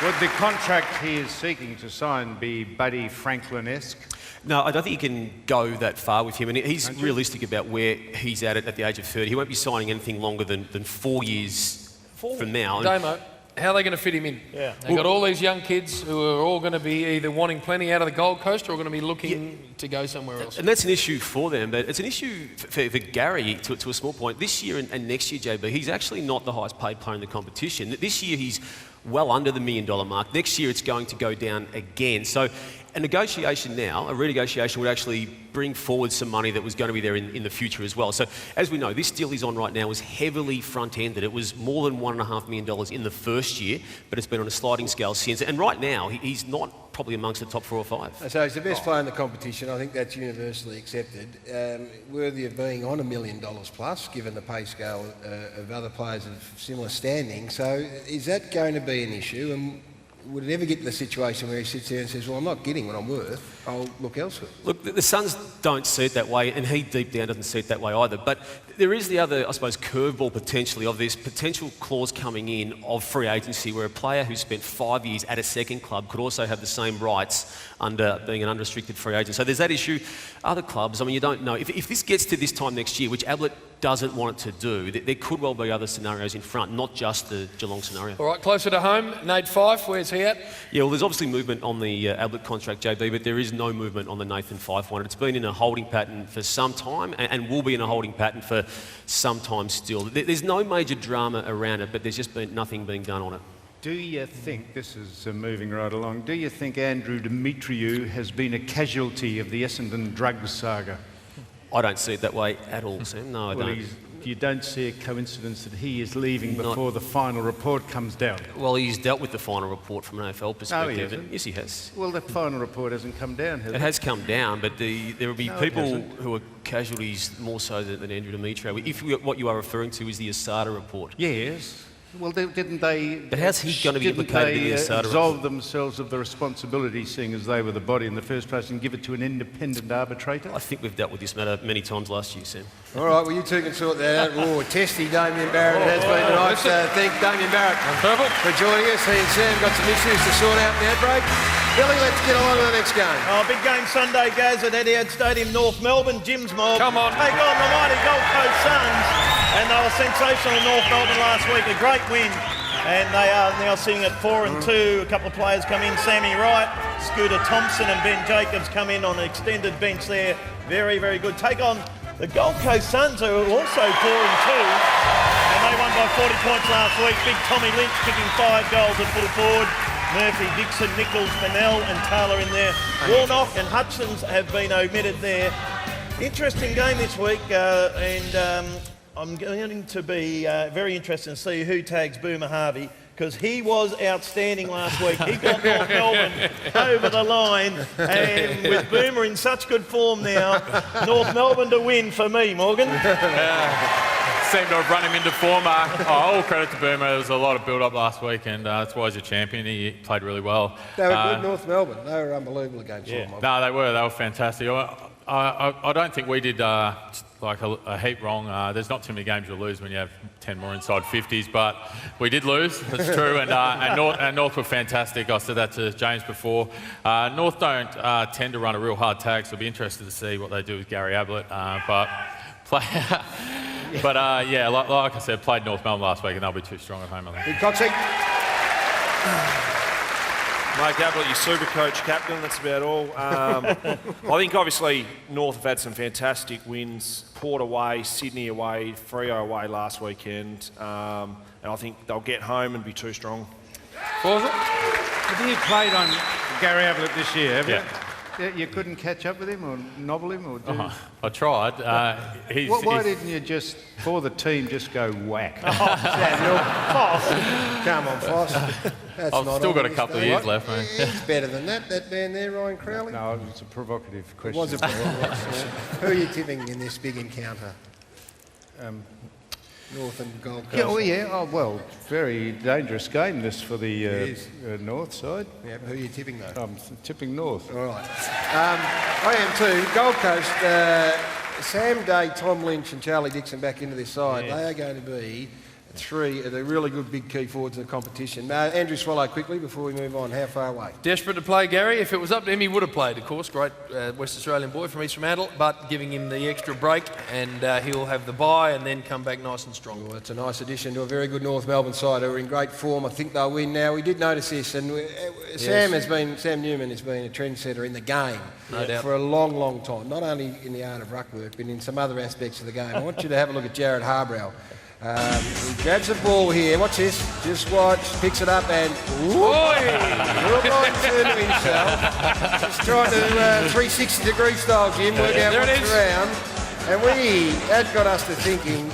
Would the contract he is seeking to sign be Buddy Franklin-esque? No, I don't think you can go that far with him, and he's realistic about where he's at the age of 30. He won't be signing anything longer than 4 years from now. Damo, how are they going to fit him in? Yeah. They've got all these young kids who are all going to be either wanting plenty out of the Gold Coast or going to be looking to go somewhere else. And that's an issue for them, but it's an issue for Gary to a small point. This year and next year, JB, he's actually not the highest paid player in the competition. This year he's well under the $1 million mark. Next year it's going to go down again. So a negotiation now, a renegotiation, would actually bring forward some money that was going to be there in the future as well. So as we know, this deal he's on right now is heavily front-ended. It was more than $1.5 million in the first year, but it's been on a sliding scale since. And right now, he's not probably amongst the top 4 or 5. So he's the best player in the competition. I think that's universally accepted. Worthy of being on $1 million plus, given the pay scale of other players of similar standing. So is that going to be an issue? And would it ever get to the situation where he sits there and says, well, I'm not getting what I'm worth, I'll look elsewhere? Look, the Suns don't see it that way, and he deep down doesn't see it that way either. But there is the other, I suppose, curveball potentially of this potential clause coming in of free agency, where a player who spent 5 years at a second club could also have the same rights under being an unrestricted free agent. So there's that issue. Other clubs, I mean, you don't know. If this gets to this time next year, which Ablett doesn't want it to do, there could well be other scenarios in front, not just the Geelong scenario. All right, closer to home, Nate Fyfe, where's he at? Yeah, well, there's obviously movement on the Ablett contract, JB, but there is no movement on the Nathan Fyfe one. It's been in a holding pattern for some time and will be in a holding pattern for some time still. There's no major drama around it, but there's just been nothing being done on it. Do you think, this is moving right along, do you think Andrew Demetriou has been a casualty of the Essendon drugs saga? I don't see it that way at all, Sam. No, I don't. You don't see a coincidence that he is leaving before the final report comes down? Well, he's dealt with the final report from an AFL perspective. No, he hasn't. Yes, he has. Well, the final report hasn't come down, has it? It has come down, but there will be people who are casualties more so than Andrew Demetriou. If what you are referring to is the ASADA report. Yes. Well, didn't they... But how's he going to be implicated in the ASADA report? Absolve themselves of the responsibility, seeing as they were the body in the first place, and give it to an independent arbitrator? I think we've dealt with this matter many times last year, Sam. All right, well, you two can sort that out. Oh, testy Damien Barrett it has been tonight. Thank Damien Barrett for joining us. He and Sam got some issues to sort out in the outbreak. Billy, let's get on to the next game. Oh, big game Sunday, Gaz, at Etihad Stadium, North Melbourne. Jim's mob Come on. take on the mighty Gold Coast Suns. And they were sensational in North Melbourne last week. A great win. And they are now sitting at 4-2. A couple of players come in. Sammy Wright, Scooter Thompson and Ben Jacobs come in on an extended bench there. Very, very good. Take on the Gold Coast Suns, who are also 4-2. And they won by 40 points last week. Big Tommy Lynch kicking 5 goals at full forward. Murphy, Dixon, Nichols, Bennell and Taylor in there. Warnock and Hutchins have been omitted there. Interesting game this week, and I'm going to be very interested to see who tags Boomer Harvey because he was outstanding last week. He got North Melbourne over the line, and with Boomer in such good form now, North Melbourne to win for me, Morgan. Seemed to have run him into form. All credit to Boomer. There was a lot of build-up last week, and that's why he's a champion. He played really well. They were good, North Melbourne. They were unbelievable against Hawthorn. No, they were fantastic. I don't think we did like a heap wrong. There's not too many games you lose when you have 10 more inside 50s, but we did lose, that's true, and North were fantastic. I said that to James before. North don't tend to run a real hard tag, so I'll be interested to see what they do with Gary Ablett. Yeah, like I said, played North Melbourne last week, and they'll be too strong at home, I think. Big Coxie. Mike Ablett, your super coach captain, that's about all. I think obviously North have had some fantastic wins. Port away, Sydney away, Freo away last weekend. And I think they'll get home and be too strong. Have you played on Gary Ablett this year, have you? Yeah. You couldn't catch up with him or nobble him or do... I tried. Why didn't you just, for the team, just go whack? Come on, Foss. I've still got a couple of years left, mate. He's better than that man there, Ryan Crowley. No, it's a provocative question. It was a provocative. Who are you tipping in this big encounter? North and Gold Coast. Well, very dangerous game this for the North side. Yeah, but who are you tipping though? I'm tipping North. All right. I am too. Gold Coast, Sam Day, Tom Lynch and Charlie Dixon back into this side. Yeah. They are going to be three of the really good big key forwards in the competition. Andrew Swallow, quickly, before we move on, how far away? Desperate to play Gary. If it was up to him, he would have played, of course. Great West Australian boy from East Fremantle, but giving him the extra break, and he'll have the bye and then come back nice and strong. Well, it's a nice addition to a very good North Melbourne side who are in great form. I think they'll win now. We did notice this, and Sam Newman has been a trendsetter in the game for a long, long time, not only in the art of ruck work, but in some other aspects of the game. I want you to have a look at Jared Harbrow. He grabs the ball here. Watch this. Just watch. Picks it up and real line turn to himself. Just trying to 360-degree style, Jim. Work out what's around. And that got us to thinking,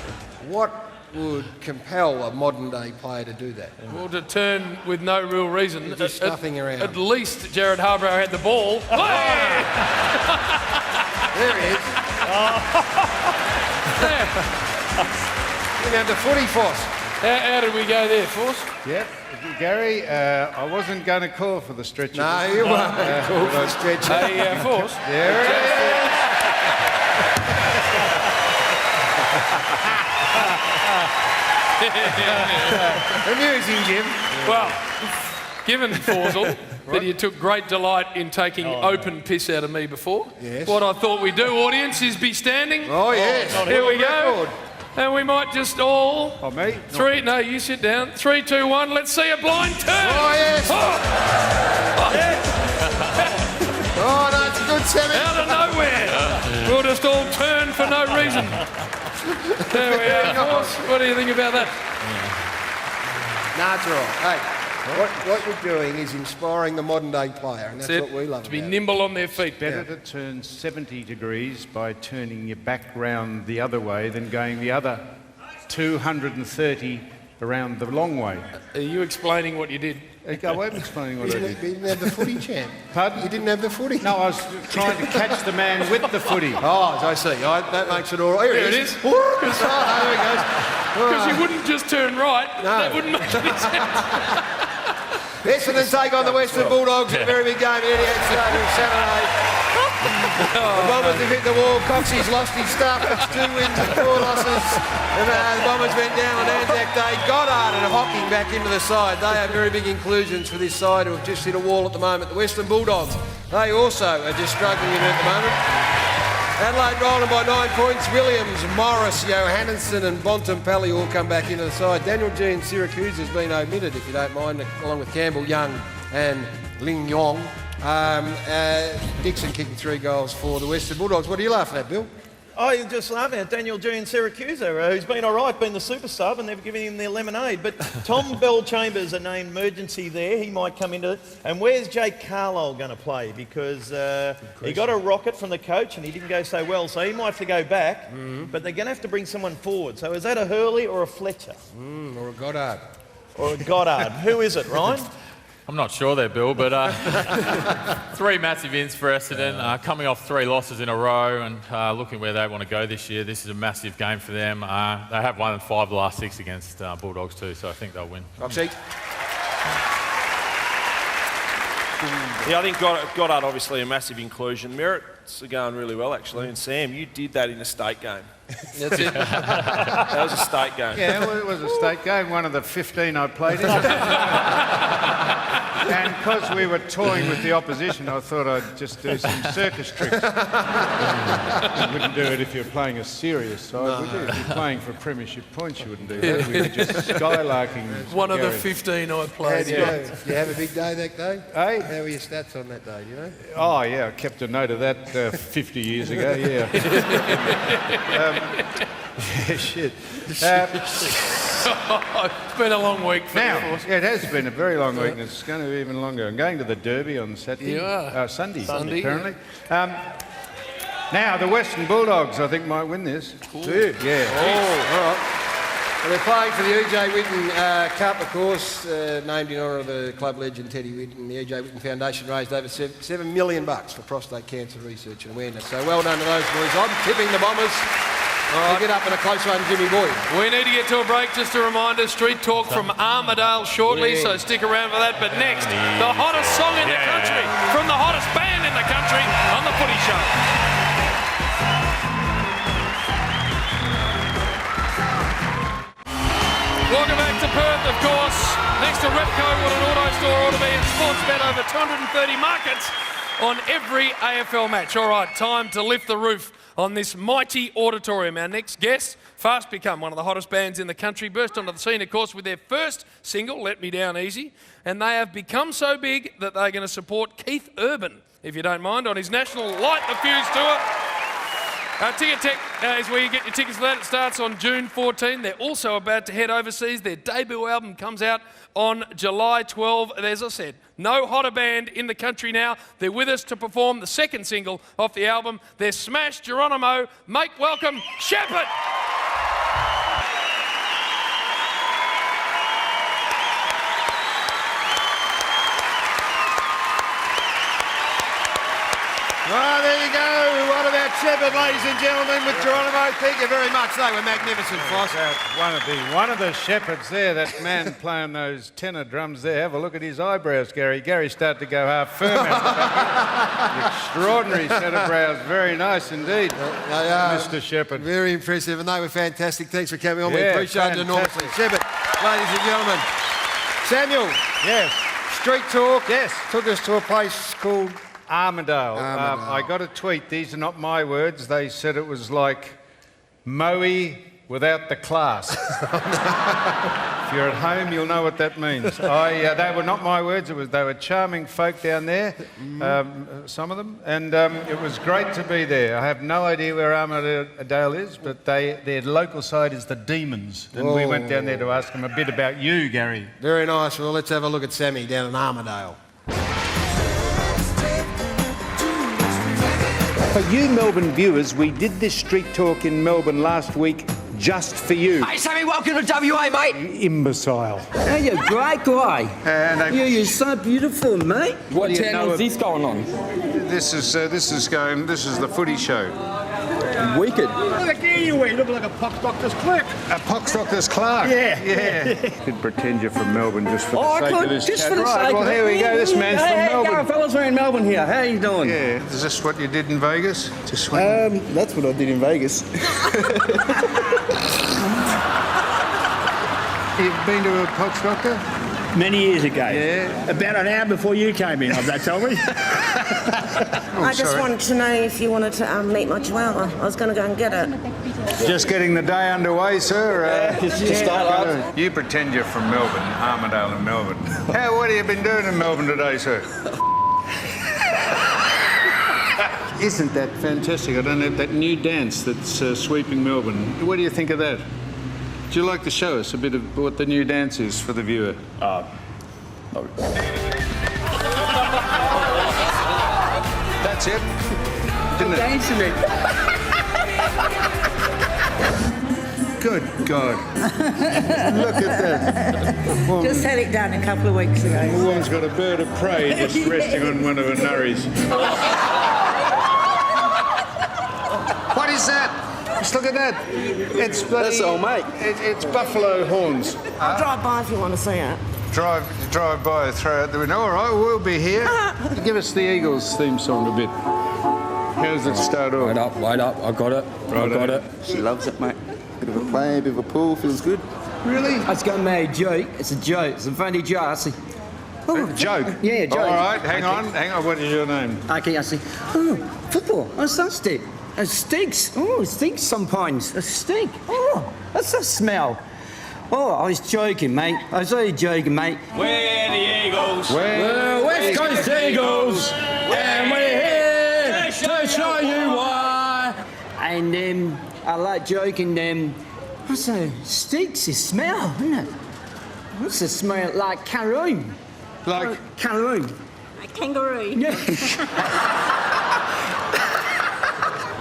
what would compel a modern-day player to do that? Well, to turn with no real reason. Just nothing around. At least Jared Harbrow had the ball. There he is. We're going to Footy, Foss. How did we go there, Foss? Yep. Gary, I wasn't going to call for the stretcher. No, you weren't call for the stretcher. Hey, Foss. There it is. Amusing, Jim. Well, given, Forsell, that you took great delight in taking open piss out of me before, what I thought we'd do, audience, is be standing. Oh, yes. Here we go. And we might just all... Oh, me? No, you sit down. 3, 2, 1, let's see a blind turn. Oh, yes. Oh, no, it's a good 7. Out of nowhere. We'll just all turn for no reason. There we are, Force. What do you think about that? Nah, it's all right. Hey, what you're doing is inspiring the modern-day player, and that's what we love to be about nimble on their feet. Better to turn 70 degrees by turning your back round the other way than going the other 230 around the long way. Are you explaining what you did? I wasn't explaining what I did. He didn't have the footy, champ. Pardon? He didn't have the footy. No, I was trying to catch the man with the footy. Oh, I see. That makes it all right. Here it is. Oh, there he goes. Because you wouldn't just turn right. No. That wouldn't make any sense. Essendon take on the Western Bulldogs. A very big game here Saturday. The Bombers have hit the wall. Coxie's lost his stuff. It's 2 wins and 4 losses. And the Bombers went down on Anzac Day. Goddard and Hocking back into the side. They have very big inclusions for this side who have just hit a wall at the moment. The Western Bulldogs, they also are just struggling in it at the moment. Adelaide rolling by 9 points. Williams, Morris, Johannesson and Bontempelli all come back into the side. Daniel G and Syracuse has been omitted, if you don't mind, along with Campbell, Young and Ling Yong. Dixon kicking 3 goals for the Western Bulldogs. What are you laughing at, Bill? Oh, you're just laughing at Daniel G and Syracuse, who's been all right, been the super sub, and they've given him their lemonade. But Tom Bell-Chambers, a named emergency there, he might come into it. And where's Jake Carlisle going to play? Because he got a rocket from the coach and he didn't go so well, so he might have to go back. But they're going to have to bring someone forward. So is that a Hurley or a Fletcher? Or a Goddard. or a Goddard? Who is it, Ryan? I'm not sure there, Bill, but 3 massive wins for Essendon, coming off 3 losses in a row and looking where they want to go this year. This is a massive game for them. They have won 5 of the last 6 against Bulldogs too, so I think they'll win. Yeah, I think Goddard obviously a massive inclusion. Merritt's going really well actually, and Sam, you did that in a state game. That's it. That was a state game. Yeah, well, it was a state game, one of the 15 I played in. And because we were toying with the opposition, I thought I'd just do some circus tricks. You wouldn't do it if you're playing a serious side, would you? If you're playing for premiership points, you wouldn't do that. We were just skylarking. One of the 15 I played. Did you have a big day that day? Hey? How were your stats on that day, do you know? Oh, yeah, I kept a note of that 50 years ago, yeah. Yeah, shit. It's been a long week for now, you. yeah, it has been a very long week, and it's going to be even longer. I'm going to the Derby on Saturday. You are. Sunday, apparently. Now, the Western Bulldogs, I think, might win this. Cool. Yeah. Oh, all right. Well, they're playing for the E.J. Whitten Cup, of course, named in honour of the club legend Teddy Whitten. The E.J. Whitten Foundation raised over $7 million for prostate cancer research and awareness. So well done to those boys. I'm tipping the Bombers. All right. Get up in a close one, Jimmy Boyd. We need to get to a break. Just a reminder, street talk from Armidale shortly, so stick around for that. But next, the hottest song in the country from the hottest band in the country on the Footy Show. Welcome back to Perth, of course. Next to Repco, what an auto store ought to be in Sportsbet, over 230 markets on every AFL match. All right, time to lift the roof on this mighty auditorium. Our next guest, fast become one of the hottest bands in the country, burst onto the scene, of course, with their first single, Let Me Down Easy, and they have become so big that they're going to support Keith Urban, if you don't mind, on his national Light the Fuse tour. Ticket Tech is where you get your tickets for that. It starts on June 14. They're also about to head overseas. Their debut album comes out on July 12. And as I said, no hotter band in the country now. They're with us to perform the second single off the album. They're Smash Geronimo. Make welcome Shepherd. Well, there you go. What about Shepherd, ladies and gentlemen, with Geronimo? Thank you very much. They were magnificent, Floss. One of the Shepherds there, that man playing those tenor drums there. Have a look at his eyebrows, Gary. Gary's started to go half firm out the back. Extraordinary set of brows. Very nice indeed, They are Mr. Shepherd. very impressive, and they were fantastic. Thanks for coming on. We Yeah, appreciate it enormously. fantastic. Shepherd, ladies and gentlemen. Samuel, Yes. Street Talk. Yes. Took us to a place called Armidale. Armidale. I got a tweet. These are not my words. They said it was like Moe without the class. If you're at home, you'll know what that means. They were not my words. They were charming folk down there, some of them, and it was great to be there. I have no idea where Armidale is, but their local side is the Demons, and we went down there to ask them a bit about you, Gary. Very nice. Well, let's have a look at Sammy down in Armidale. For you Melbourne viewers, we did this street talk in Melbourne last week just for you. Hey, Sammy, welcome to WA, mate. You imbecile. Hey, you're a great guy. You're so beautiful, mate. What channel is this going on? This is the Footy Show. Wicked. Look at you, you look like a pox doctor's clerk. A pox doctor's clerk. Yeah. You could pretend you're from Melbourne just for Oh, the I sake could, of this just chat. for the Right, sake well, of it. here we go. This man's Hey, from Melbourne. fellas, we're in Melbourne here. How you doing? Yeah, is this what you did in Vegas? Just when... That's what I did in Vegas. You've been to a pox doctor? Many years ago. Yeah. About an hour before you came in, they told me. I just wanted to know if you wanted to meet my chihuahua. I was going to go and get it. Just getting the day underway, sir. Just start up. You pretend you're from Melbourne, Armidale in Melbourne. What have you been doing in Melbourne today, sir? Isn't that fantastic? I don't know, that new dance that's sweeping Melbourne. What do you think of that? Would you like to show us a bit of what the new dance is for the viewer? That's it. Didn't it? Good God. Look at that. Just had it done a couple of weeks ago. The woman's got a bird of prey just resting on one of her nurries. What is that? Just look at that. It's bloody... That's all, mate. It's buffalo horns. I'll drive by if you want to see it. Drive by, throw out the window. All right, we'll be here. Give us the Eagles theme song a bit. How does it start off? Wait up, I got it. Right, I got it. She loves it, mate. Bit of a play, bit of a pull, feels good. Really? It's got me a joke. It's a joke. It's a funny joke. I see. Oh, joke? Yeah, joke. All right, hang on. What is your name? Okay, I see. Oh, football. What's that stick? It stinks. Oh, it stinks sometimes. A stink. Oh, that's a smell. Oh, I was joking, mate. I was only joking, mate. We're the Eagles. We're West Coast Eagles. And we're here to show you why. And I like joking. What's a stinks? It smell, isn't it? What's the smell like? Caroon. Like Caroon. A kangaroo. Yeah.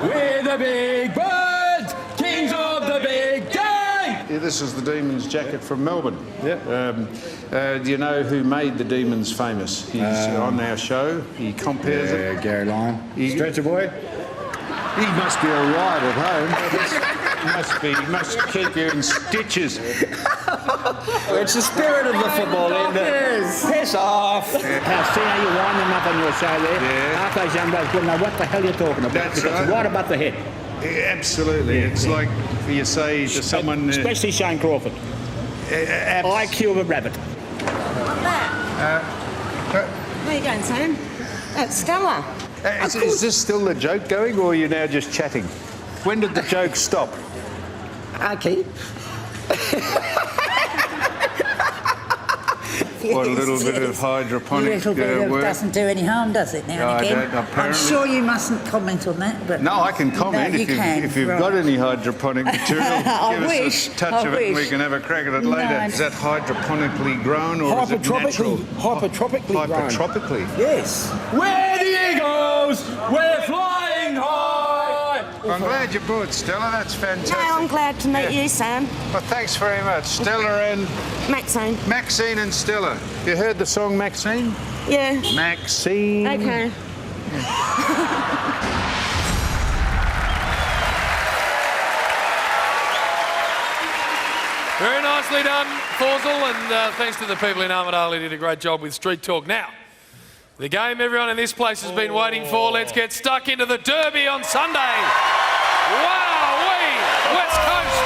We're the big birds, kings of the big game. Yeah, this is the Demons jacket from Melbourne. Yeah. Do you know who made the Demons famous? He's on our show. He compares it. Gary Lyon. Stretcher boy. He must be a ride at home. He must keep you in stitches. It's the spirit of the football, isn't it? Piss off. Now, see how you wind them up on your show there? Yeah. Half those young blokes wouldn't know what the hell you're talking about. That's because right. It's right above the head. Yeah, absolutely. It's like you say to someone... Especially Shane Crawford. IQ of a rabbit. What's that? Where you going, Sam? That's Stella. Is this still the joke going, or are you now just chatting? When did the joke stop? Okay. What a little bit of hydroponic A little bit of work. doesn't do any harm, does it, now and again? I'm apparently. sure you mustn't comment on that, but... No, I can comment No, if you've right. got any hydroponic material. I give wish, us a touch I of it and we wish. can have a crack at it No, later. I- Is that hydroponically grown or is it natural? Hypertropically grown. Hypertropically? Yes. We're the Eagles. We're flying high. I'm glad you brought Stella. That's fantastic. No, I'm glad to meet you, Sam. Well, thanks very much. Stella and... Maxine. Maxine and Stella. You heard the song Maxine? Yeah. Maxine. Okay. Very nicely done, Forsell, and thanks to the people in Armidale who did a great job with Street Talk. Now, the game everyone in this place has been waiting for. Let's get stuck into the Derby on Sunday. Wow-wee! West Coast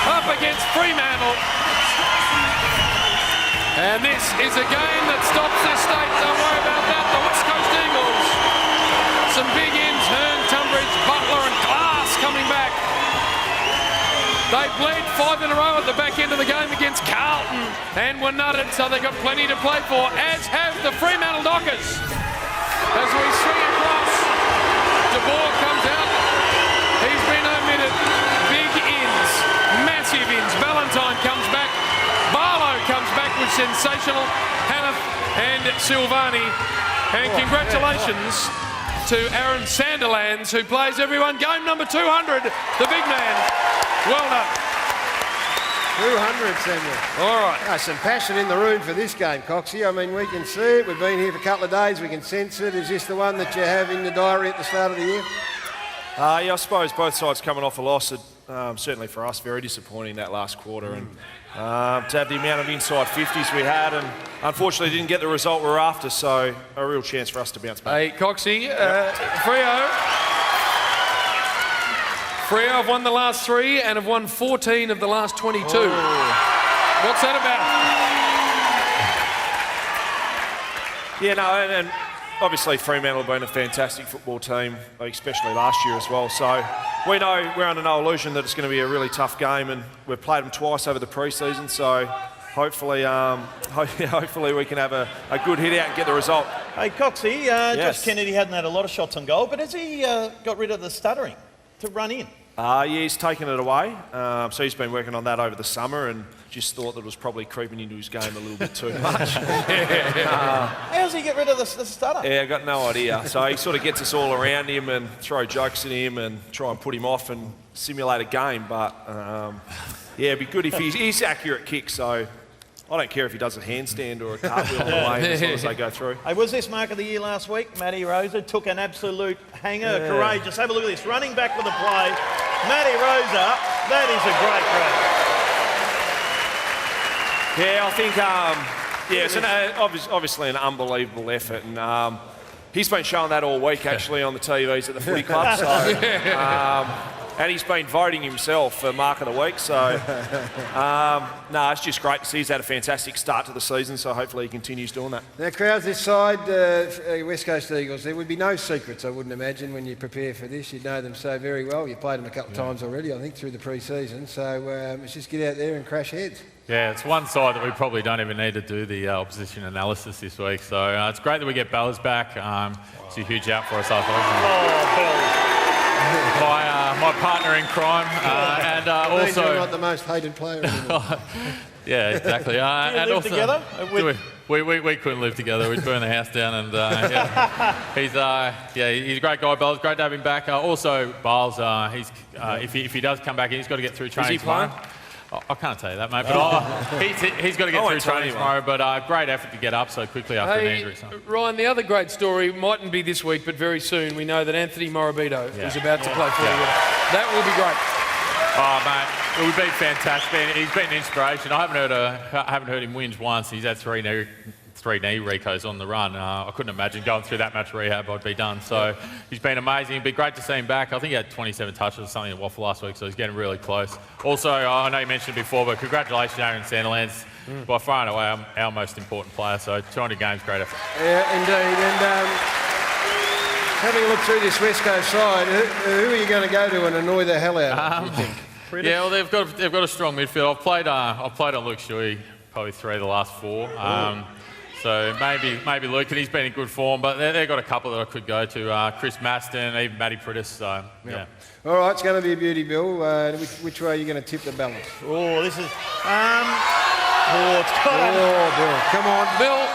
up against Fremantle. And this is a game that stops this state. Don't worry about that. The West Coast Eagles. Some big ins, Hearn, Tunbridge, Butler and Glass coming back. They bled 5 in a row at the back end of the game against Carlton and were nutted, so they've got plenty to play for, as have the Fremantle Dockers. As we swing across, De Boer comes out. He's been omitted. Big ins, massive ins. Valentine comes back. Barlow comes back with sensational. Hannah and Silvani. And congratulations to Aaron Sanderlands, who plays everyone game number 200, the big man. Well done. 200, Samuel. All right. Some passion in the room for this game, Coxie. I mean, we can see it. We've been here for a couple of days. We can sense it. Is this the one that you have in the diary at the start of the year? Yeah, I suppose both sides coming off a loss. Certainly for us, very disappointing that last quarter. And to have the amount of inside 50s we had, and unfortunately didn't get the result we were after, so a real chance for us to bounce back. Hey, Coxie, Freo have won the last 3 and have won 14 of the last 22. What's that about? Yeah, no, and obviously Fremantle have been a fantastic football team, especially last year as well. So we know we're under no illusion that it's going to be a really tough game, and we've played them twice over the pre-season. So hopefully, hopefully we can have a good hit out and get the result. Hey, Coxie, Josh Kennedy hadn't had a lot of shots on goal, but has he got rid of the stuttering to run in? Yeah, he's taken it away. So he's been working on that over the summer and just thought that it was probably creeping into his game a little bit too much. How does he get rid of the stutter? Yeah, I got no idea. So he sort of gets us all around him and throw jokes at him and try and put him off and simulate a game. But yeah, it'd be good if he's accurate kick. So I don't care if he does a handstand or a cartwheel on the way, as long as they go through. Hey, was this mark of the year last week? Matty Rosa took an absolute hanger, courageous. Have a look at this, running back with the play. Matty Rosa, that is a great grab. Yeah, I think, it's obviously an unbelievable effort. And he's been showing that all week, actually, on the TVs at the footy club. So, and he's been voting himself for Mark of the Week. So, it's just great to see he's had a fantastic start to the season. So hopefully he continues doing that. Now, crowds this side, West Coast Eagles, there would be no secrets, I wouldn't imagine, when you prepare for this. You'd know them so very well. You've played them a couple of times already, I think, through the pre-season. So let's just get out there and crash heads. Yeah, it's one side that we probably don't even need to do the opposition analysis this week. So it's great that we get Bellas back. It's a huge out for us, I thought. My partner in crime, and also you're not the most hated player anymore. Yeah, exactly. Do you live together? We couldn't live together. We'd burn the house down, and he's a great guy. Bales, great to have him back. Also, Bales, if he does come back in, he's got to get through training tomorrow. I can't tell you that, mate, but he's got to get through training tomorrow. But great effort to get up so quickly after an injury. So. Ryan, the other great story mightn't be this week, but very soon we know that Anthony Morabito is about to play for you. That will be great. Oh, mate, it would be fantastic. He's been an inspiration. I haven't heard him whinge once. He's had three knee recos on the run. I couldn't imagine going through that much rehab. I'd be done. So he's been amazing. It'd be great to see him back. I think he had 27 touches or something at Waffle last week, so he's getting really close. Also, I know you mentioned it before, but congratulations, Aaron Sandilands. By far and away our most important player. So 200 games, great effort. Yeah, indeed. And having a look through this West Coast side, who are you going to go to and annoy the hell out of, you think? Yeah, well, they've got a strong midfield. I've played on Luke Shuey probably 3 of the last 4. So maybe Luke, and he's been in good form, but they've got a couple that I could go to. Chris Maston, even Matty Prittis. So, yeah. All right, it's going to be a beauty, Bill. Which way are you going to tip the balance? Oh, this is... it's got Bill. Come on. Bill,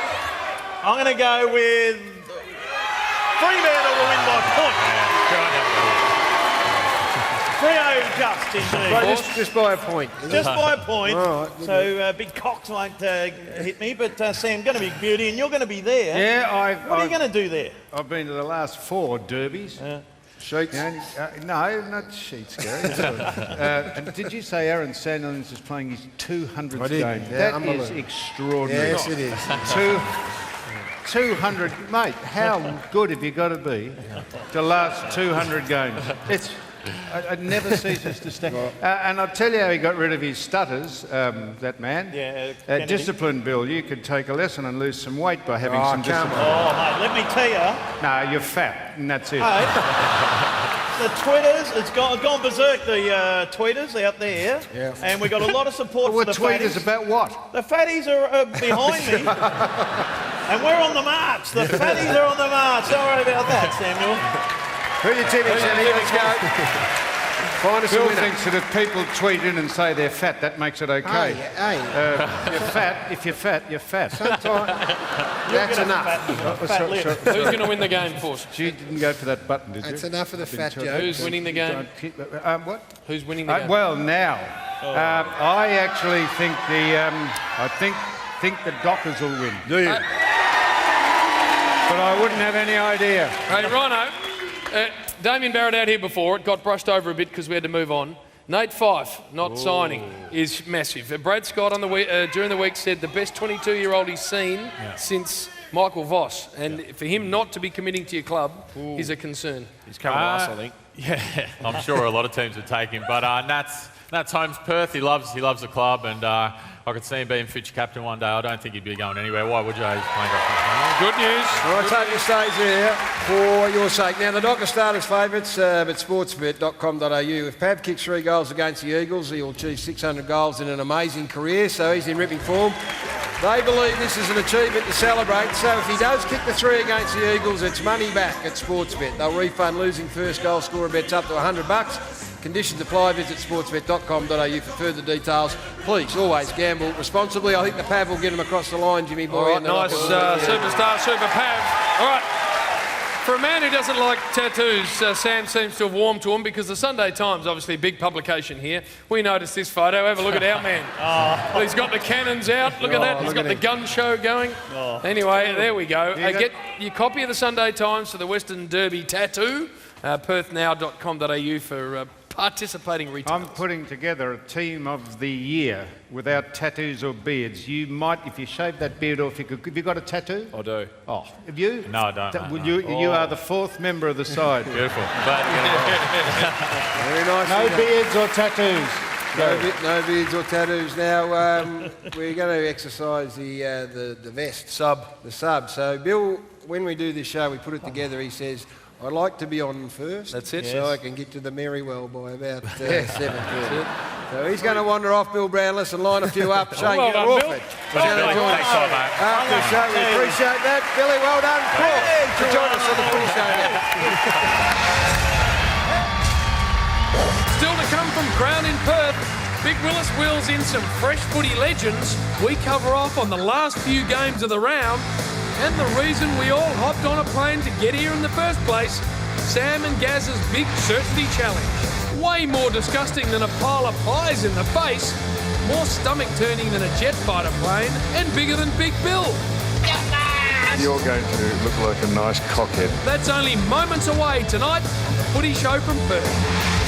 I'm going to go with Fremantle to win by point. Freo just, indeed. Right, just by a point. Just by a point. All right, so big Cox won't hit me, but Sam, going to be beauty, and you're going to be there. Yeah, What are you going to do there? I've been to the last 4 derbies. Sheets? No, not Sheets, Gary. And did you say Aaron Sandilands is playing his 200th game? Yeah, that is extraordinary. Yes, it is. 200, mate, how good have you got to be to last 200 games? It never ceases to stand. And I'll tell you how he got rid of his stutters, that man. Yeah, discipline, Bill. You could take a lesson and lose some weight by having some discipline. Oh, mate, let me tell you. No, you're fat, and that's it. Hey, the tweeters, it's gone berserk, the tweeters out there. Yeah. And we got a lot of support for the tweeters fatties. about what? The fatties are behind me. And we're on the march. The fatties are on the march. Don't worry about that, Samuel. Who are you tipping, Sammy? Let's go. Find us a Bill winner. thinks that if people tweet in and say they're fat, that makes it okay. Hey. You're fat. If you're fat, you're fat. That's enough. Who's going to win the game for us? You didn't go for that button, did you? That's enough of the fat joke. Who's winning the game? What? Who's winning the game? Well, now, I actually think think the Dockers will win. Do you? But I wouldn't have any idea. Hey, Rhino, Damien Barrett out here before. It got brushed over a bit because we had to move on. Nate Fyfe not signing is massive. Brad Scott on during the week said the best 22-year-old he's seen since Michael Voss. And for him not to be committing to your club is a concern. He's coming to us, I think. Yeah, I'm sure a lot of teams would take him. But Nat's home's Perth. He loves the club, and I could see him being future captain one day. I don't think he'd be going anywhere. Why would you? He's playing Good news. Well, I hope you stays there for your sake. Now, the Docker starters favourites, but sportsbet.com.au. If Pav kicks 3 goals against the Eagles, he'll achieve 600 goals in an amazing career, so he's in ripping form. They believe this is an achievement to celebrate, so if he does kick the 3 against the Eagles, it's money back at Sportsbet. They'll refund losing first goal scorer bets up to $100. Conditions apply. Visit sportsbet.com.au for further details. Please, always gamble responsibly. I think the Pav will get him across the line, Jimmy boy. All right, nice superstar, Super Pav. All right. For a man who doesn't like tattoos, Sam seems to have warmed to him because the Sunday Times, obviously a big publication here. We noticed this photo. Have a look at our man. Oh. He's got the cannons out. Look at that. He's got the gun show going. Oh. Anyway, there we go. Get your copy of the Sunday Times for the Western Derby tattoo. Perthnow.com.au for participating retailers. I'm putting together a team of the year without tattoos or beards. You might, if you shave that beard off, have you got a tattoo? I do. Oh, have you? No, I don't. Well, you are the fourth member of the side. Beautiful. Glad to Very nice. No beards or tattoos. No beards or tattoos. Now, we're going to exercise the vest. The sub. So, Bill, when we do this show, we put it together, he says, I'd like to be on first. That's it. So I can get to the Merrywell by about 7:30. So he's going to wander off, Bill Brownless, and line a few up. Shane Crawford. Thanks, mate. After the show, we appreciate that. Billy, well done. Paul, to join us on the Footy Show now. Still to come from Crown in Perth, Big Willis wheels in some fresh footy legends. We cover off on the last few games of the round and the reason we all hopped on a plane to get here in the first place, Sam and Gaz's big certainty challenge. Way more disgusting than a pile of pies in the face, more stomach turning than a jet fighter plane, and bigger than Big Bill. You're going to look like a nice cockhead. That's only moments away tonight on the Footy Show from Perth.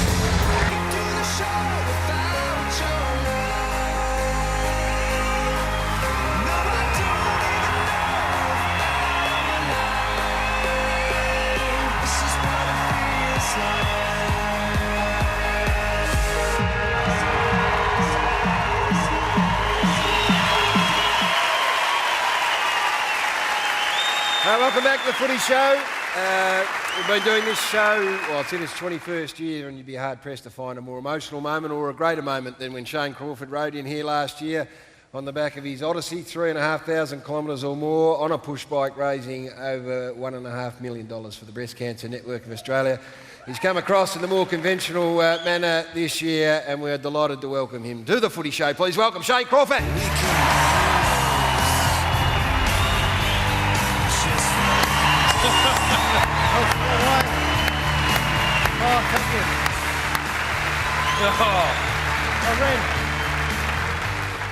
Welcome back to the Footy Show. We've been doing this show, well, it's in its 21st year, and you'd be hard-pressed to find a more emotional moment or a greater moment than when Shane Crawford rode in here last year on the back of his Odyssey, 3,500 kilometres or more, on a push bike, raising over $1.5 million for the Breast Cancer Network of Australia. He's come across in the more conventional manner this year, and we're delighted to welcome him to the Footy Show. Please welcome Shane Crawford.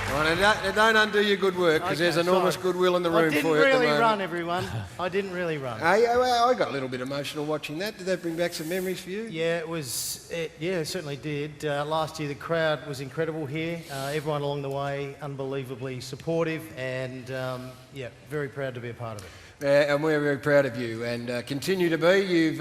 Well, don't undo your good work, because there's enormous goodwill in the room for you at the moment. I didn't really run, everyone. I didn't really run. I got a little bit emotional watching that. Did that bring back some memories for you? Yeah, it certainly did. Last year the crowd was incredible here. Everyone along the way, unbelievably supportive, and yeah, very proud to be a part of it. And we're very proud of you, and continue to be. You've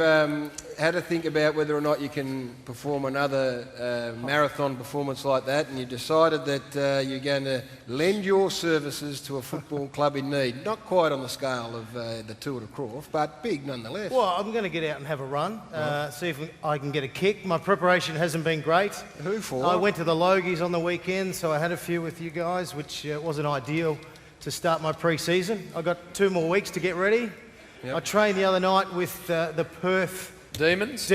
had to think about whether or not you can perform another marathon performance like that, and you decided that you're going to lend your services to a football club in need. Not quite on the scale of the Tour de Croft, but big nonetheless. Well, I'm going to get out and have a run, see if I can get a kick. My preparation hasn't been great. Who for? I went to the Logies on the weekend, so I had a few with you guys, which wasn't ideal to start my pre-season. I got 2 more weeks to get ready. Yep. I trained the other night with the Perth Demons.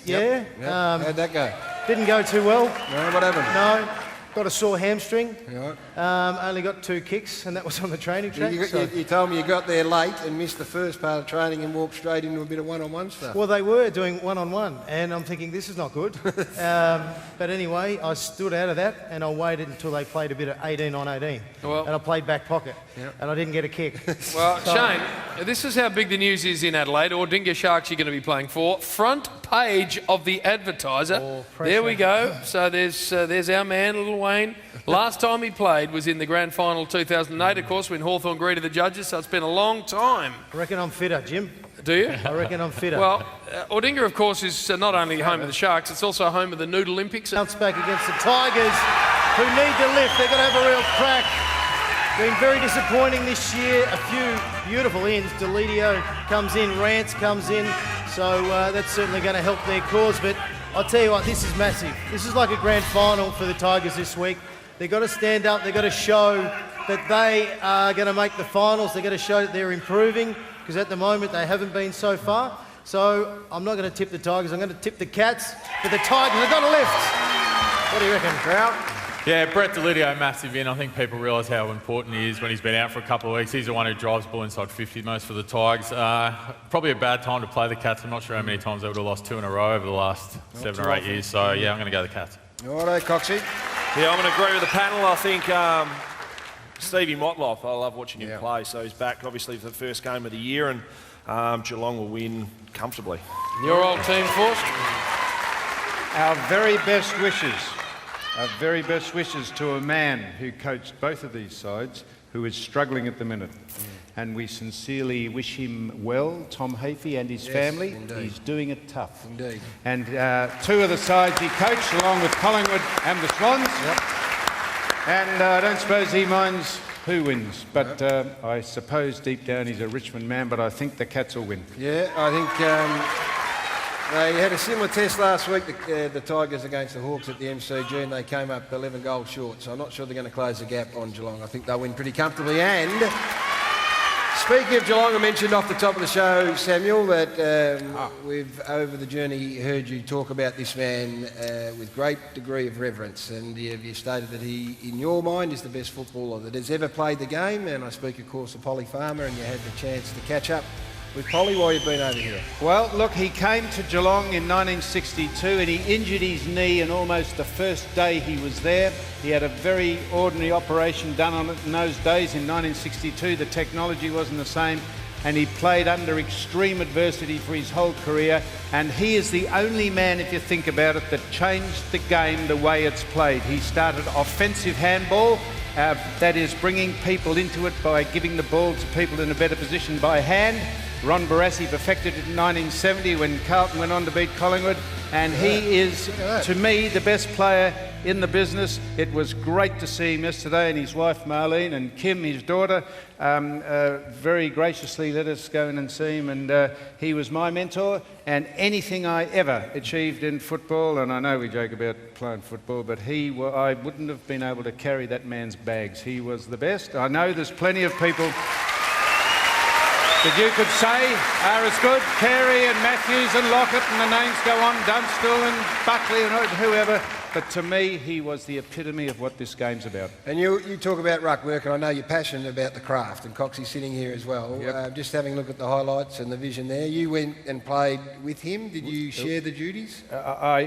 Yeah. Yep. How'd that go? Didn't go too well. No, what happened? No. Got a sore hamstring. Right. Only got 2 kicks, and that was on the training track. You told me you got there late and missed the first part of training and walked straight into a bit of one-on-one stuff. Well, they were doing one-on-one, and I'm thinking, this is not good. But anyway, I stood out of that, and I waited until they played a bit of 18 on 18. Well, and I played back pocket, and I didn't get a kick. Well, Shane, this is how big the news is in Adelaide. Ordinga Sharks you're going to be playing for. Front page of the Advertiser. There we go. So there's our man, Little Wayne. Last time he played was in the grand final 2008, of course, when Hawthorn greeted the judges, so it's been a long time. I reckon I'm fitter, Jim. Do you? I reckon I'm fitter. Well, Ordinga, of course, is not only home of the Sharks, it's also home of the Noodle Olympics. Bounce back against the Tigers, who need to lift. They're going to have a real crack. Been very disappointing this year. A few beautiful ends. Delidio comes in, Rance comes in, so that's certainly going to help their cause. But I'll tell you what, this is massive. This is like a grand final for the Tigers this week. They've got to stand up, they've got to show that they are going to make the finals, they've got to show that they're improving, because at the moment they haven't been so far. So I'm not going to tip the Tigers. I'm going to tip the Cats. But the Tigers have got a lift. What do you reckon, Trout? Yeah, Brett Delidio, massive in. I think people realise how important he is when he's been out for a couple of weeks. He's the one who drives the ball inside 50 most for the Tigers. Probably a bad time to play the Cats. I'm not sure how many times they would have lost 2 in a row over the last 7 or 8 years. So, yeah, I'm going to go the Cats. All right, Coxie. Yeah, I'm going to agree with the panel. I think Stevie Motloff, I love watching him play. So he's back, obviously, for the first game of the year, and Geelong will win comfortably. Your old team, Force? Our very best wishes. Our very best wishes to a man who coached both of these sides, who is struggling at the minute. And we sincerely wish him well, Tom Hafey and his family. Indeed. He's doing it tough. Indeed. And 2 of the sides he coached, along with Collingwood and the Swans. And I don't suppose he minds who wins, but I suppose deep down he's a Richmond man, but I think the Cats will win. Yeah, I think they had a similar test last week, the Tigers against the Hawks at the MCG, and they came up 11 goals short, so I'm not sure they're going to close the gap on Geelong. I think they'll win pretty comfortably. And speaking of Geelong, I mentioned off the top of the show, Samuel, that we've, over the journey, heard you talk about this man with great degree of reverence, and you stated that he, in your mind, is the best footballer that has ever played the game. And I speak, of course, of Polly Farmer, and you had the chance to catch up with Polly while you've been over here. Well, look, he came to Geelong in 1962 and he injured his knee, and almost the first day he was there. He had a very ordinary operation done on it in those days. In 1962, the technology wasn't the same, and he played under extreme adversity for his whole career. And he is the only man, if you think about it, that changed the game the way it's played. He started offensive handball, that is bringing people into it by giving the ball to people in a better position by hand. Ron Barassi perfected it in 1970 when Carlton went on to beat Collingwood, and he is, to me, the best player in the business. It was great to see him yesterday, and his wife Marlene and Kim, his daughter, very graciously let us go in and see him, and he was my mentor. And anything I ever achieved in football, and I know we joke about playing football, but I wouldn't have been able to carry that man's bags. He was the best. I know there's plenty of people that you could say are as good, Carey and Matthews and Lockett, and the names go on, Dunstall and Buckley and whoever, but to me he was the epitome of what this game's about. And you talk about ruck work, and I know you're passionate about the craft, and Coxie's sitting here as well. Just having a look at the highlights and the vision there, you went and played with him. Did you share the duties? I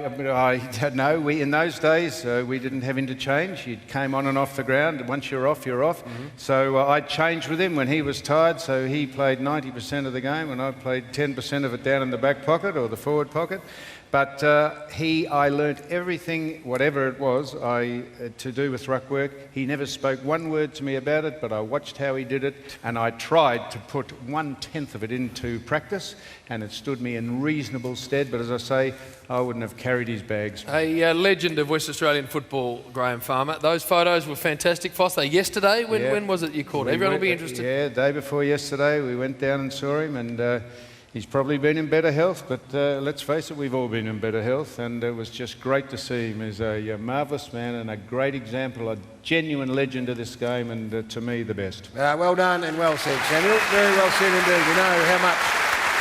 don't know. In those days we didn't have interchange. You came on and off the ground. Once you're off, you're off. So I changed with him when he was tired, so he played 90% of the game and I played 10% of it down in the back pocket or the forward pocket. But I learnt everything, whatever it was, to do with ruck work. He never spoke one word to me about it, but I watched how he did it, and I tried to put 1/10 of it into practice, and it stood me in reasonable stead. But as I say, I wouldn't have carried his bags. A legend of West Australian football, Graham Farmer. Those photos were fantastic. Foster, yesterday, when was it you caught? Everyone will be interested. Yeah, day before yesterday, we went down and saw him, and he's probably been in better health, but let's face it, we've all been in better health, and it was just great to see him. He's a marvellous man and a great example, a genuine legend of this game, and to me, the best. Well done and well said, Samuel. Very well said indeed. We know how much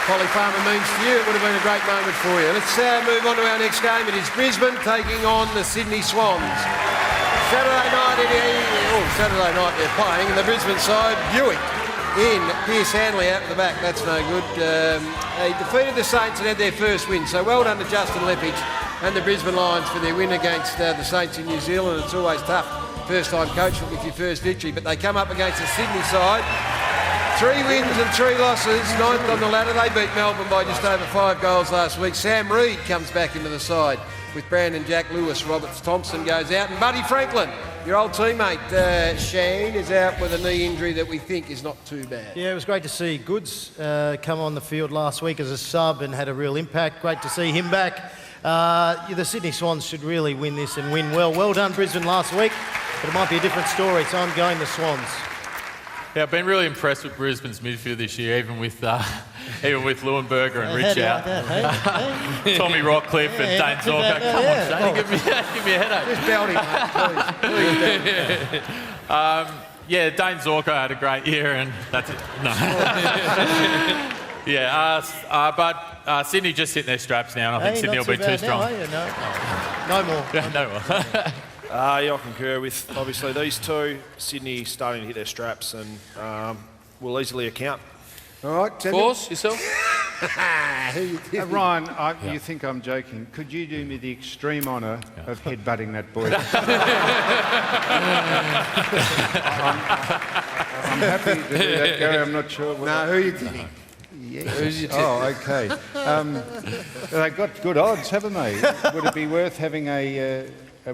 Polly Farmer means to you. It would have been a great moment for you. Let's move on to our next game. It is Brisbane taking on the Sydney Swans. Saturday night they're playing, and the Brisbane side, Buick in, Pierce Hanley out the back, that's no good. They defeated the Saints and had their first win, so well done to Justin Leppich and the Brisbane Lions for their win against the Saints in New Zealand. It's always tough, first time coach with your first victory, but they come up against the Sydney side. 3 wins and 3 losses, 9th on the ladder. They beat Melbourne by just over 5 goals last week. Sam Reid comes back into the side with Brandon Jack Lewis. Roberts Thompson goes out, and Buddy Franklin, your old teammate Shane, is out with a knee injury that we think is not too bad. Yeah, it was great to see Goods come on the field last week as a sub and had a real impact. Great to see him back. The Sydney Swans should really win this and win well. Well done Brisbane last week, but it might be a different story, so I'm going the Swans. Yeah, I've been really impressed with Brisbane's midfield this year, even with Leuenberger and Rich out. Tommy Rockcliffe and Dane Zorko. Come on, Shane, give me a headache. Just belt him, mate, please. Yeah, Dane Zorko had a great year, and that's it. No. But Sydney just hitting their straps now, and I think Sydney will be too strong. No more. No more. Yeah, I concur with, obviously, these two. Sydney starting to hit their straps and will easily account. All right, Force, yourself? Ryan, you think I'm joking. Could you do me the extreme honour of headbutting that boy? I'm happy to do that, Gary. I'm not sure. No, who are you tipping? Yes. Who's your tip? Oh, okay. They've got good odds, haven't they? Would it be worth having a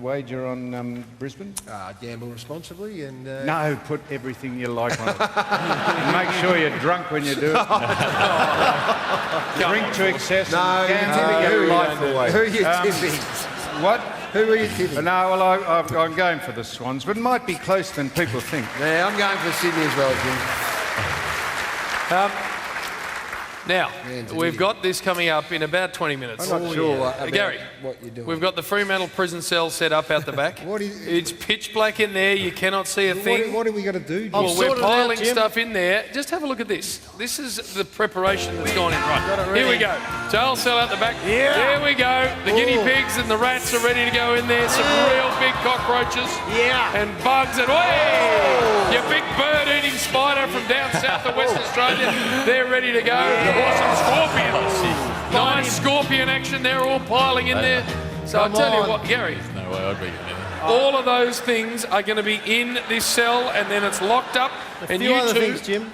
wager on Brisbane? Gamble responsibly and... No, put everything you like on it. And make sure you're drunk when you do it. Drink to excess and gamble your life away. Who are you tipping? What? Who are you tipping? No, well, I'm going for the Swans, but it might be closer than people think. Yeah, I'm going for Sydney as well, Jim. Now, we've got this coming up in about 20 minutes. I'm not sure about Gary, what you're doing. we've got the Fremantle prison cell set up out the back. It's pitch black in there. You cannot see a thing. What are we going to do? Well, we're piling stuff in there. Just have a look at this. This is the preparation that's gone in. Right, here we go. Jail cell out the back. Yeah. There we go. The guinea pigs and the rats are ready to go in there. Some real big cockroaches. Yeah. And bugs and your big bird-eating spider from down south of West Australia. They're ready to go. Awesome scorpions. Nice scorpion action. They're all piling in there. So I'll tell you what, Gary. There's no way I'd be getting in. All of those things are going to be in this cell, and then it's locked up. A few other things, Jim.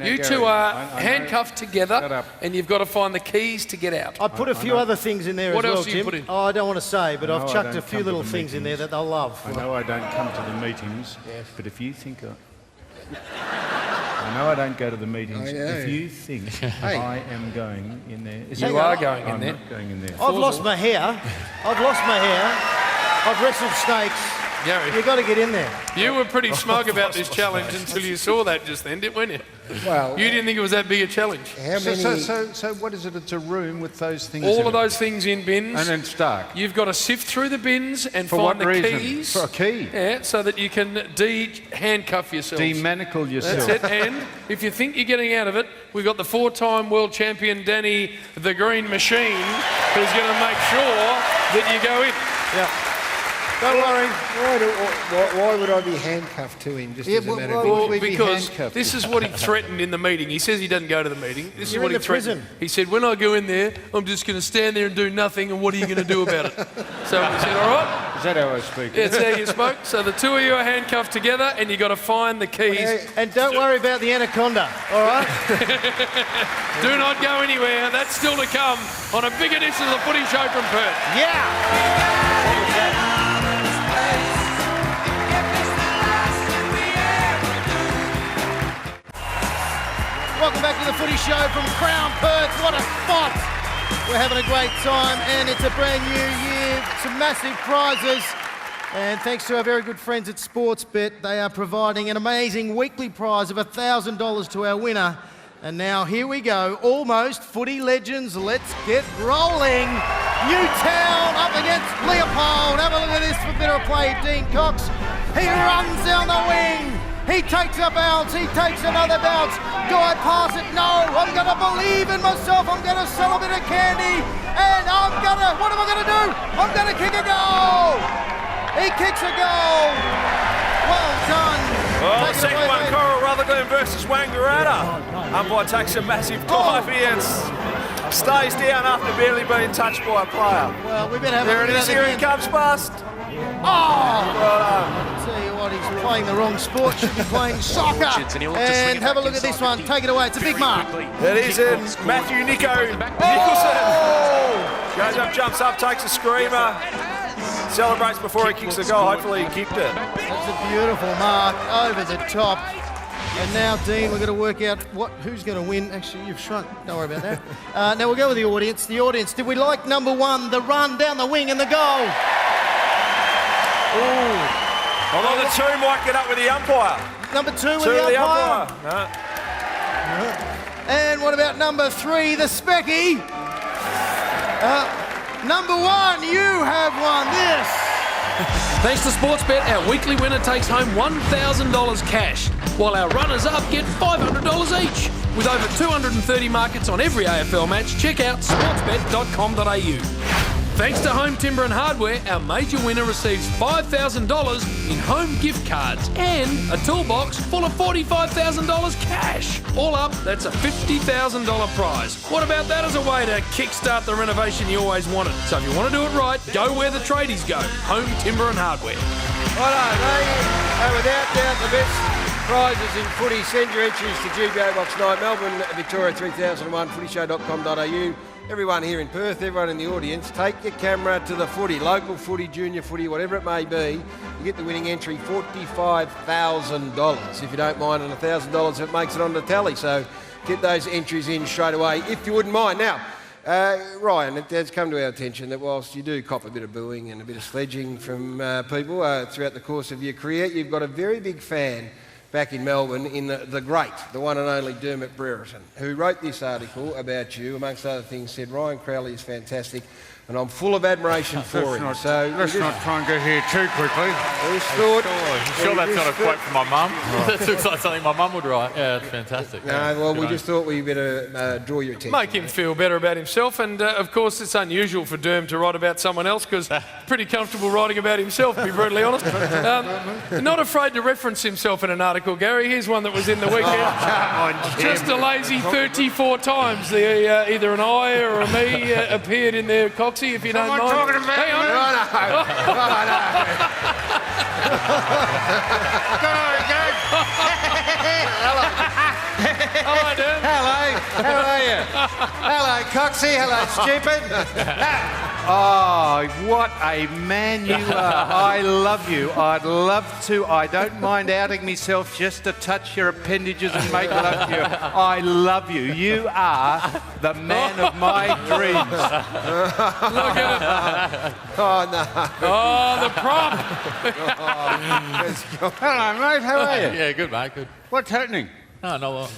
You two are handcuffed together, and you've got to find the keys to get out. I put a few other things in there What as well, else do you Jim. put in? Oh, I don't want to say, but I've I chucked don't a few come to little the things in there meetings. that they'll love. I know I don't come to the meetings, but if you think... I know I don't go to the meetings. If you think I am going in there... You are going in there. I'm not going in there. I've lost my hair. I've wrestled snakes. Gary, You've got to get in there. you were pretty smug about this challenge until you saw that just then, weren't you? Well, You didn't think it was that big a challenge. how many... So what is it? It's a room with those things All in of it. those things in bins. And it's dark. You've got to sift through the bins and For find what the reason? keys. For a key? Yeah, so that you can handcuff yourself. Demanacle yourself. That's it. And if you think you're getting out of it, we've got the 4-time world champion Danny the Green Machine, who's going to make sure that you go in. Yeah. Don't worry. Why would I be handcuffed to him just as a matter of... Well, because this is what he threatened in the meeting. He says he doesn't go to the meeting. This You're is what in he the threatened. prison. He said, when I go in there, I'm just going to stand there and do nothing, and what are you going to do about it? So we said, all right. Is that how I speak? Yeah, that's how you spoke. So the two of you are handcuffed together, and you've got to find the keys. And don't worry about the anaconda, all right? Do not go anywhere. That's still to come on a big edition of the Footy Show from Perth. Yeah! Welcome back to the Footy Show from Crown Perth. What a spot! We're having a great time, and it's a brand new year. Some massive prizes. And thanks to our very good friends at Sportsbet, they are providing an amazing weekly prize of $1,000 to our winner. And now here we go, almost footy legends. Let's get rolling. Newtown up against Leopold. Have a look at this for a bit of play. Dean Cox. He runs down the wing. He takes a bounce. He takes another bounce. Do I pass it? No. I'm going to believe in myself. I'm going to sell a bit of candy. And what am I going to do? I'm going to kick a goal. He kicks a goal. Well done. Well, second one, Coral Rutherglen versus Wangaratta. Umpire takes a massive dive here and stays down after barely being touched by a player. Well, we better have there a look it at is, that here again. he comes past. Oh! Well done. I'll tell you what, he's playing the wrong sport. Should be playing soccer. And have a look at this one. Take it away. It's a big mark. It is in Matthew Nicholson. Goes up, jumps up, takes a screamer. Celebrates before he kicks the goal. Hopefully he kicked it. That's a beautiful mark over the top. And now, Dean, we're going to work out who's going to win. Actually, you've shrunk. Don't worry about that. Now we'll go with the audience. The audience, did we like number one, the run down the wing and the goal? Ooh. Although the two might get up with the umpire. Number two with the umpire. No. And what about number three, the Specky? Number one, you have won this. Thanks to Sportsbet, our weekly winner takes home $1,000 cash, while our runners-up get $500 each. With over 230 markets on every AFL match, check out sportsbet.com.au. Thanks to Home Timber and Hardware, our major winner receives $5,000 in home gift cards and a toolbox full of $45,000 cash. All up, that's a $50,000 prize. What about that as a way to kickstart the renovation you always wanted? So if you want to do it right, go where the tradies go. Home Timber and Hardware. Righto, they are without doubt the best prizes in footy. Send your entries to GBO Box 9, Melbourne, Victoria 3001, footyshow.com.au. Everyone here in Perth, everyone in the audience, take your camera to the footy, local footy, junior footy, whatever it may be. You get the winning entry, $45,000. If you don't mind, and $1,000 if it makes it on the tally. So get those entries in straight away, if you wouldn't mind. Now, Ryan, it has come to our attention that whilst you do cop a bit of booing and a bit of sledging from people throughout the course of your career, you've got a very big fan back in Melbourne in the great, the one and only Dermot Brereton, who wrote this article about you, amongst other things, said Ryan Crowley is fantastic and I'm full of admiration for him. Let's not try and get here too quickly. I'm sure that's not a quote from my mum. That looks like something my mum would write. Yeah, that's fantastic. No, well, we just thought we better draw your attention. Make him feel better about himself, and of course it's unusual for Derm to write about someone else because pretty comfortable writing about himself, to be brutally honest. Not afraid to reference himself in an article, Gary. Here's one that was in the weekend. Just a lazy 34 times. Either an I or a me appeared in their Coxie, if you don't mind. Talking to me? Hang on. Hello, Derm. Hello, how are you? Hello, Coxie. Hello, stupid. Oh, what a man you are. I love you. I'd love to. I don't mind outing myself just to touch your appendages and make love to you. I love you. You are the man of my dreams. Look at it. Oh, no. Oh, the prop. Hello, mate. How are you? Yeah, good, mate, good. What's happening? No, not a lot.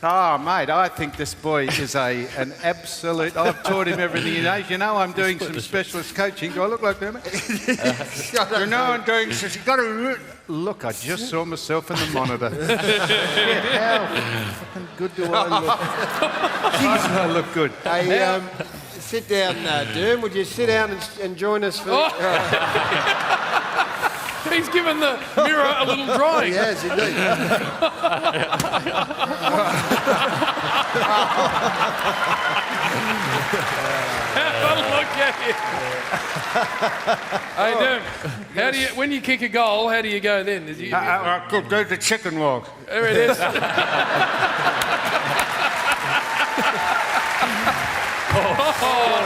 Oh, mate, I think this boy is an absolute... I've taught him everything he knows. You know, I'm doing some specialist coaching. Do I look like Dermot? You know, I'm doing... You've got to... Look, I just saw myself in the monitor. Yeah, how fucking good do I look? Jeez, I look good. Hey, sit down, Derm. Would you sit down and join us for... He's given the mirror a little drawing. He has, indeed. Have a look at it. Hey, Derm, how do you, when you kick a goal, how do you go then? Good, do the chicken walk. There it is. Oh,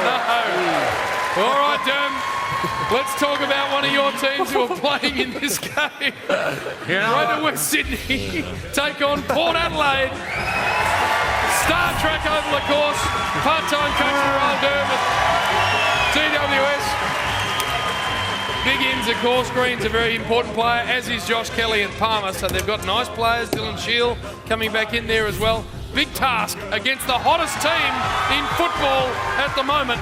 no. All right, Derm. Let's talk about one of your teams who are playing in this game. Greater West Sydney take on Port Adelaide. Star Trek over the course. Part-time coach for Earl Dermot. GWS. Big ins, of course. Green's a very important player, as is Josh Kelly and Palmer. So they've got nice players. Dylan Shield coming back in there as well. Big task against the hottest team in football at the moment.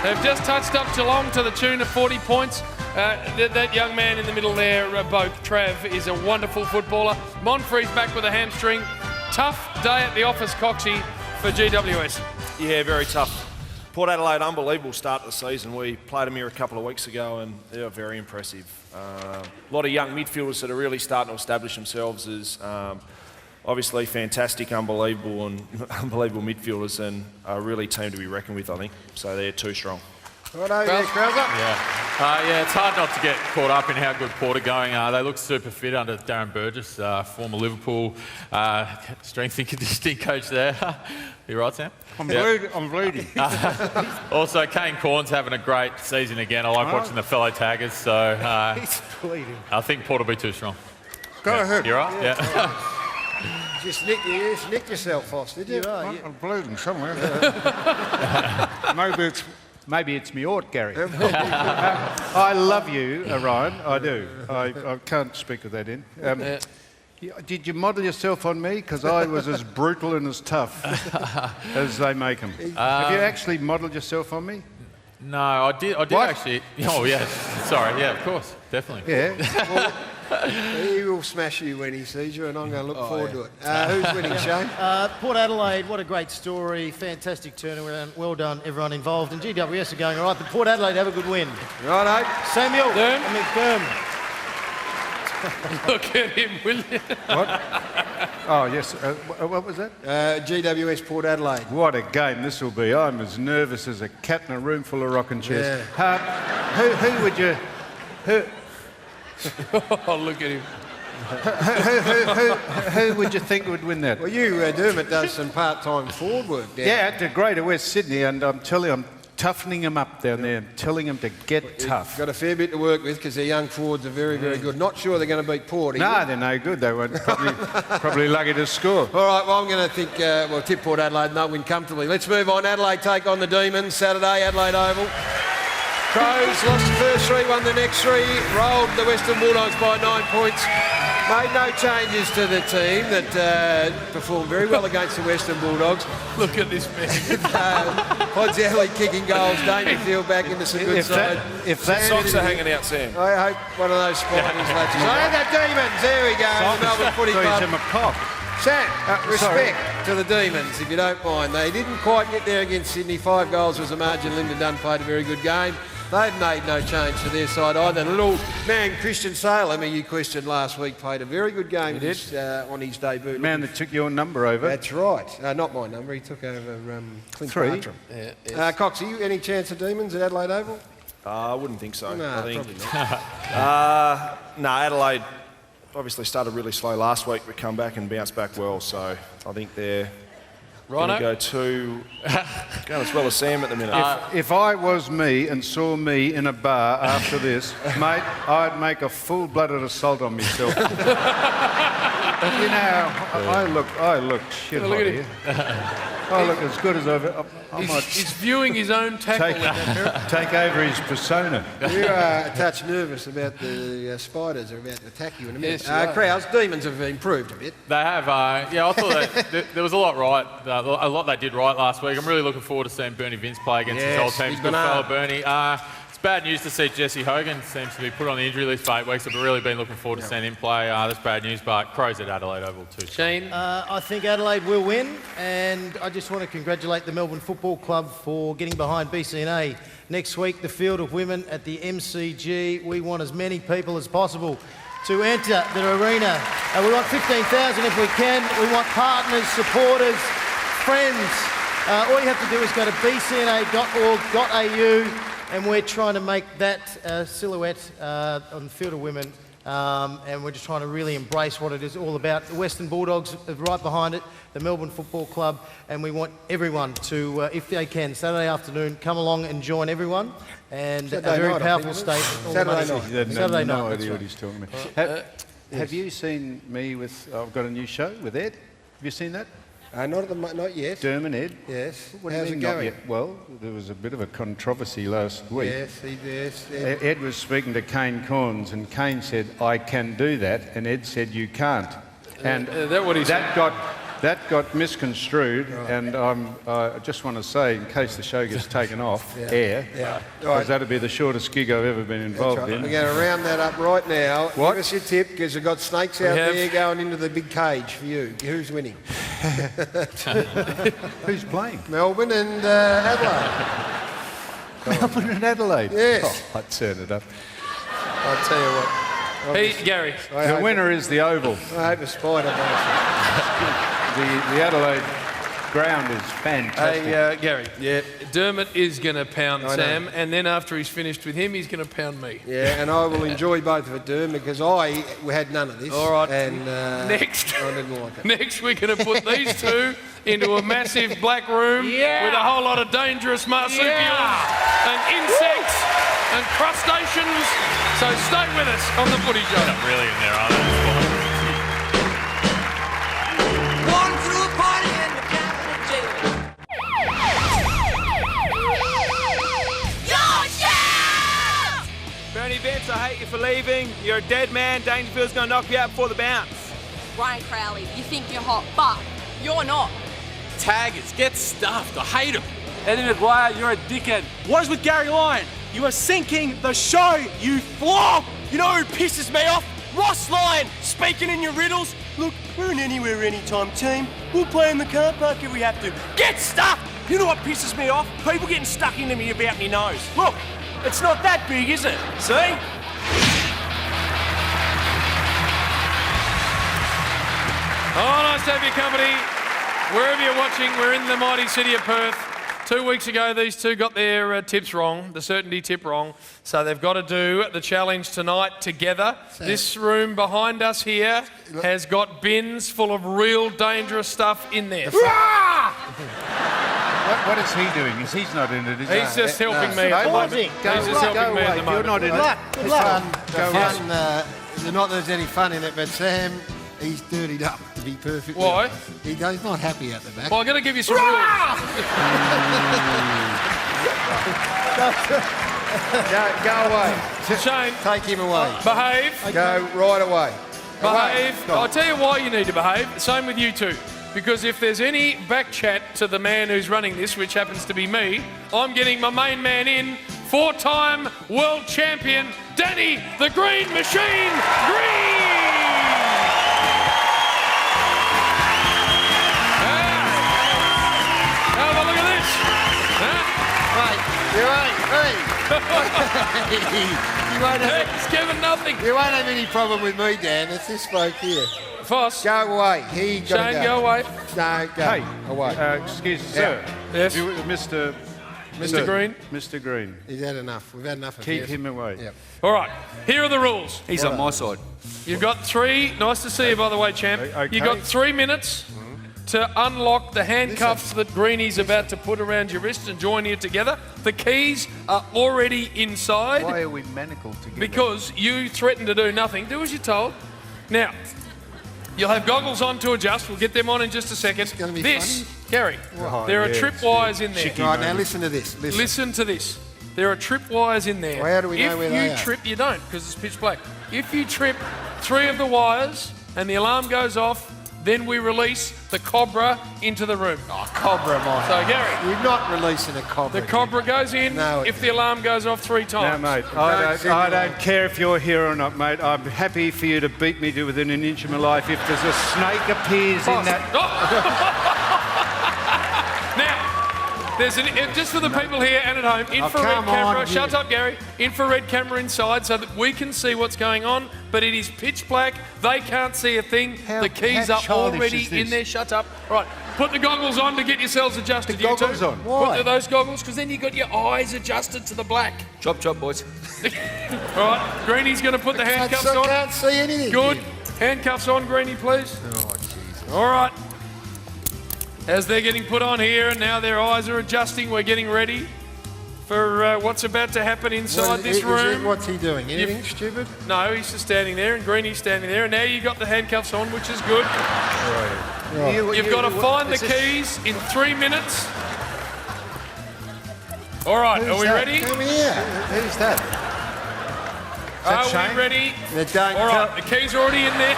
They've just touched up Geelong to the tune of 40 points. That young man in the middle there, Boak, Trav, is a wonderful footballer. Monfrey's back with a hamstring. Tough day at the office, Coxie, for GWS. Yeah, very tough. Port Adelaide, unbelievable start to the season. We played them here a couple of weeks ago and they were very impressive. A lot of young midfielders that are really starting to establish themselves as obviously fantastic, unbelievable midfielders and a really team to be reckoned with, I think. So they're too strong. Righto, Krauser. Yeah, it's hard not to get caught up in how good Port are going. They look super fit under Darren Burgess, former Liverpool strength and conditioning coach there. You right, Sam? I'm bleeding. Also, Kane Corn's having a great season again. I like watching the fellow Taggers, so He's bleeding. I think Port will be too strong. Go ahead. You right? Yeah. You just nicked yourself, Foss, did you? I'm bleeding somewhere. Maybe it's me ought, Gary. I love you, Ryan. I do. I can't speak of that in. Did you model yourself on me? Because I was as brutal and as tough as they make them. Have you actually modelled yourself on me? No, I did What? actually. Oh, yes. Sorry. Yeah, of course. Definitely. Yeah. Well, He will smash you when he sees you, and I'm going to look forward to it. Who's winning, Shane? Port Adelaide, what a great story. Fantastic turnaround. Well done, everyone involved. And GWS are going all right, but Port Adelaide have a good win. Righto. Samuel. McDerm. Look at him, will you? What? Oh, yes. What was that? GWS Port Adelaide. What a game this will be. I'm as nervous as a cat in a room full of rocking chairs. Who would you... Oh, look at him. Who would you think would win that? Well, Dermot does some part-time forward work down. Yeah, at the Greater West Sydney, and I'm telling you, I'm toughening them up down there and telling them to get tough. Got a fair bit to work with because their young forwards are very, very good. Not sure they're going to beat Port. No, they're no good. They weren't probably lucky to score. All right, well, I'm going to think, tip Port Adelaide and they'll win comfortably. Let's move on. Adelaide take on the Demons Saturday, Adelaide Oval. Crows lost the first 3, won the next 3, rolled the Western Bulldogs by 9 points. Made no changes to the team that performed very well against the Western Bulldogs. Look at this man. Podzelli kicking goals, Dangerfield back into some good side. If that socks are hanging out, Sam. I hope one of those spiders latches. Oh, the Demons, there we go. The Melbourne Footy Club. Sam, respect to the Demons, if you don't mind. They didn't quite get there against Sydney. 5 goals was the margin. Lyndon Dunn played a very good game. They've made no change to their side either. The little man, Christian Salem, who you questioned last week, played a very good game on his debut. Man that took your number over. That's right. Not my number. He took over Clint 3. Bartram. Coxie, any chance of Demons at Adelaide Oval? I wouldn't think so. No, I think, probably not. no, Adelaide obviously started really slow last week, but come back and bounced back well. So I think they're going to go as well as Sam at the minute. If I was me and saw me in a bar after this, mate, I'd make a full-blooded assault on myself. You know, I look shit hot here. I look as good as He's viewing his own tackle in that mirror. Take over his persona. You are a touch nervous about the Spiders are about to attack you in a minute. Yes, Crowds, Demons have improved a bit. They have. I thought there was a lot right. A lot they did right last week. I'm really looking forward to seeing Bernie Vince play against his old team. Good fellow Bernie. It's bad news to see Jesse Hogan seems to be put on the injury list for 8 weeks. I've really been looking forward to seeing him play. That's bad news, but Crows at Adelaide Oval too. Shane? I think Adelaide will win, and I just want to congratulate the Melbourne Football Club for getting behind BCNA. Next week, the field of women at the MCG. We want as many people as possible to enter the arena. We want 15,000 if we can. We want partners, supporters, friends. All you have to do is go to bcna.org.au, and we're trying to make that silhouette on the field of women, and we're just trying to really embrace what it is all about. The Western Bulldogs are right behind it, the Melbourne Football Club, and we want everyone to, if they can, Saturday afternoon, come along and join everyone. And Saturday a very night, powerful statement. Saturday night. No idea what he's talking about. Have you seen me with... I've got a new show with Ed. Have you seen that? Not yet. Dermot, Ed. Yes. What How's do you it mean, going? not yet? Well, there was a bit of a controversy last week. Yes. Ed was speaking to Kane Corns, and Kane said, "I can do that," and Ed said, "You can't." And that got misconstrued, and I just want to say, in case the show gets taken off air, because that'd be the shortest gig I've ever been involved in. We're going to round that up right now. What? Give us your tip, because we've got snakes out there going into the big cage for you. Who's winning? Who's playing? Melbourne and Adelaide. Melbourne and Adelaide? Yes. Oh, I'd turn it up. I'll tell you what. Hey, Gary. The winner is the Oval. I hope the Spider The Adelaide ground is fantastic. Hey, Gary. Yeah. Dermot is going to pound Sam, and then after he's finished with him, he's going to pound me. Yeah, and I will enjoy both of it, Dermot, because I had none of this. All right. And next, I didn't like it. Next, we're going to put these two into a massive black room with a whole lot of dangerous marsupials and insects and crustaceans. So stay with us on the Footy Show. Not really in there, are they? Bernie Vince, I hate you for leaving. You're a dead man. Dangerfield's going to knock you out before the bounce. Ryan Crowley, you think you're hot, but you're not. Taggers, get stuffed. I hate them. Eddie McGuire, you're a dickhead. What is with Gary Lyon? You are sinking the show, you flop! You know who pisses me off? Ross Lyon, speaking in your riddles. Look, we're an anywhere, anytime team. We'll play in the car park if we have to. Get stuck! You know what pisses me off? People getting stuck into me about me nose. Look, it's not that big, is it? See? Oh, nice to have your company. Wherever you're watching, we're in the mighty city of Perth. 2 weeks ago, these two got their tips wrong, the certainty tip wrong. So they've got to do the challenge tonight together. This room behind us here has got bins full of real dangerous stuff in there. What is he doing? He's not in it, is he? He's just helping me at the moment. He's just helping me at the moment. You're not in it. Good luck. Not that there's any fun in it, but Sam, he's dirtied up, to be perfect. Why? He's not happy at the back. Well, I've got to give you some rules. Go away. Shane. Take him away. Behave. Go right away. Behave. I'll tell you why you need to behave. Same with you two. Because if there's any back chat to the man who's running this, which happens to be me, I'm getting my main man in, 4-time world champion, Danny the Green Machine Green! Have a look at this. You won't have It's given nothing. You won't have any problem with me, Dan. It's this bloke here. Foss. Go away. He got Shane, go away. No, go Hey, away. Excuse me, sir. Yes. Mr. Green. Mr. Green. He's had enough. We've had enough of Keep him away. Yep. All right, here are the rules. He's on my side. You've got nice to see you, by the way, champ. Okay. You've got 3 minutes to unlock the handcuffs that Greenie's about to put around your wrist and join you together. The keys are already inside. Why are we manacled together? Because you threatened to do nothing. Do as you're told. Now, you'll have goggles on to adjust. We'll get them on in just a second. It's going to be this, funny. Gary, there are tripwires in there. Right, now listen to this. Listen to this. There are tripwires in there. Well, how do we know where they are? If you trip, you don't, because it's pitch black. If you trip 3 of the wires and the alarm goes off, then we release the cobra into the room. Oh, cobra, mate. So, Gary. You're not releasing a cobra. The cobra goes in if the alarm goes off 3 No, times. mate. I don't care if you're here or not, mate. I'm happy for you to beat me to within an inch of my life if there's a snake appears in that. Now, there's just for the people here and at home, infrared camera. Shut up, Gary. Infrared camera inside so that we can see what's going on, but it is pitch black. They can't see a thing. The keys are already in there. Shut up. Right, put the goggles on to get yourselves adjusted. The goggles on? Why? Put those goggles, because then you got your eyes adjusted to the black. Chop, chop, boys. All right, Greenie's going to put the handcuffs on. I can't see anything. Good. Handcuffs on, Greenie, please. Oh, Jesus. All right. As they're getting put on here and now their eyes are adjusting, we're getting ready for what's about to happen inside this room. What's he doing? Anything stupid? No, he's just standing there and Greenie's standing there. And now you've got the handcuffs on, which is good. Right. You've got to find the keys in 3 minutes. All right, are we ready? Come here. Who's that? Are we ready? All right, the keys are already in there.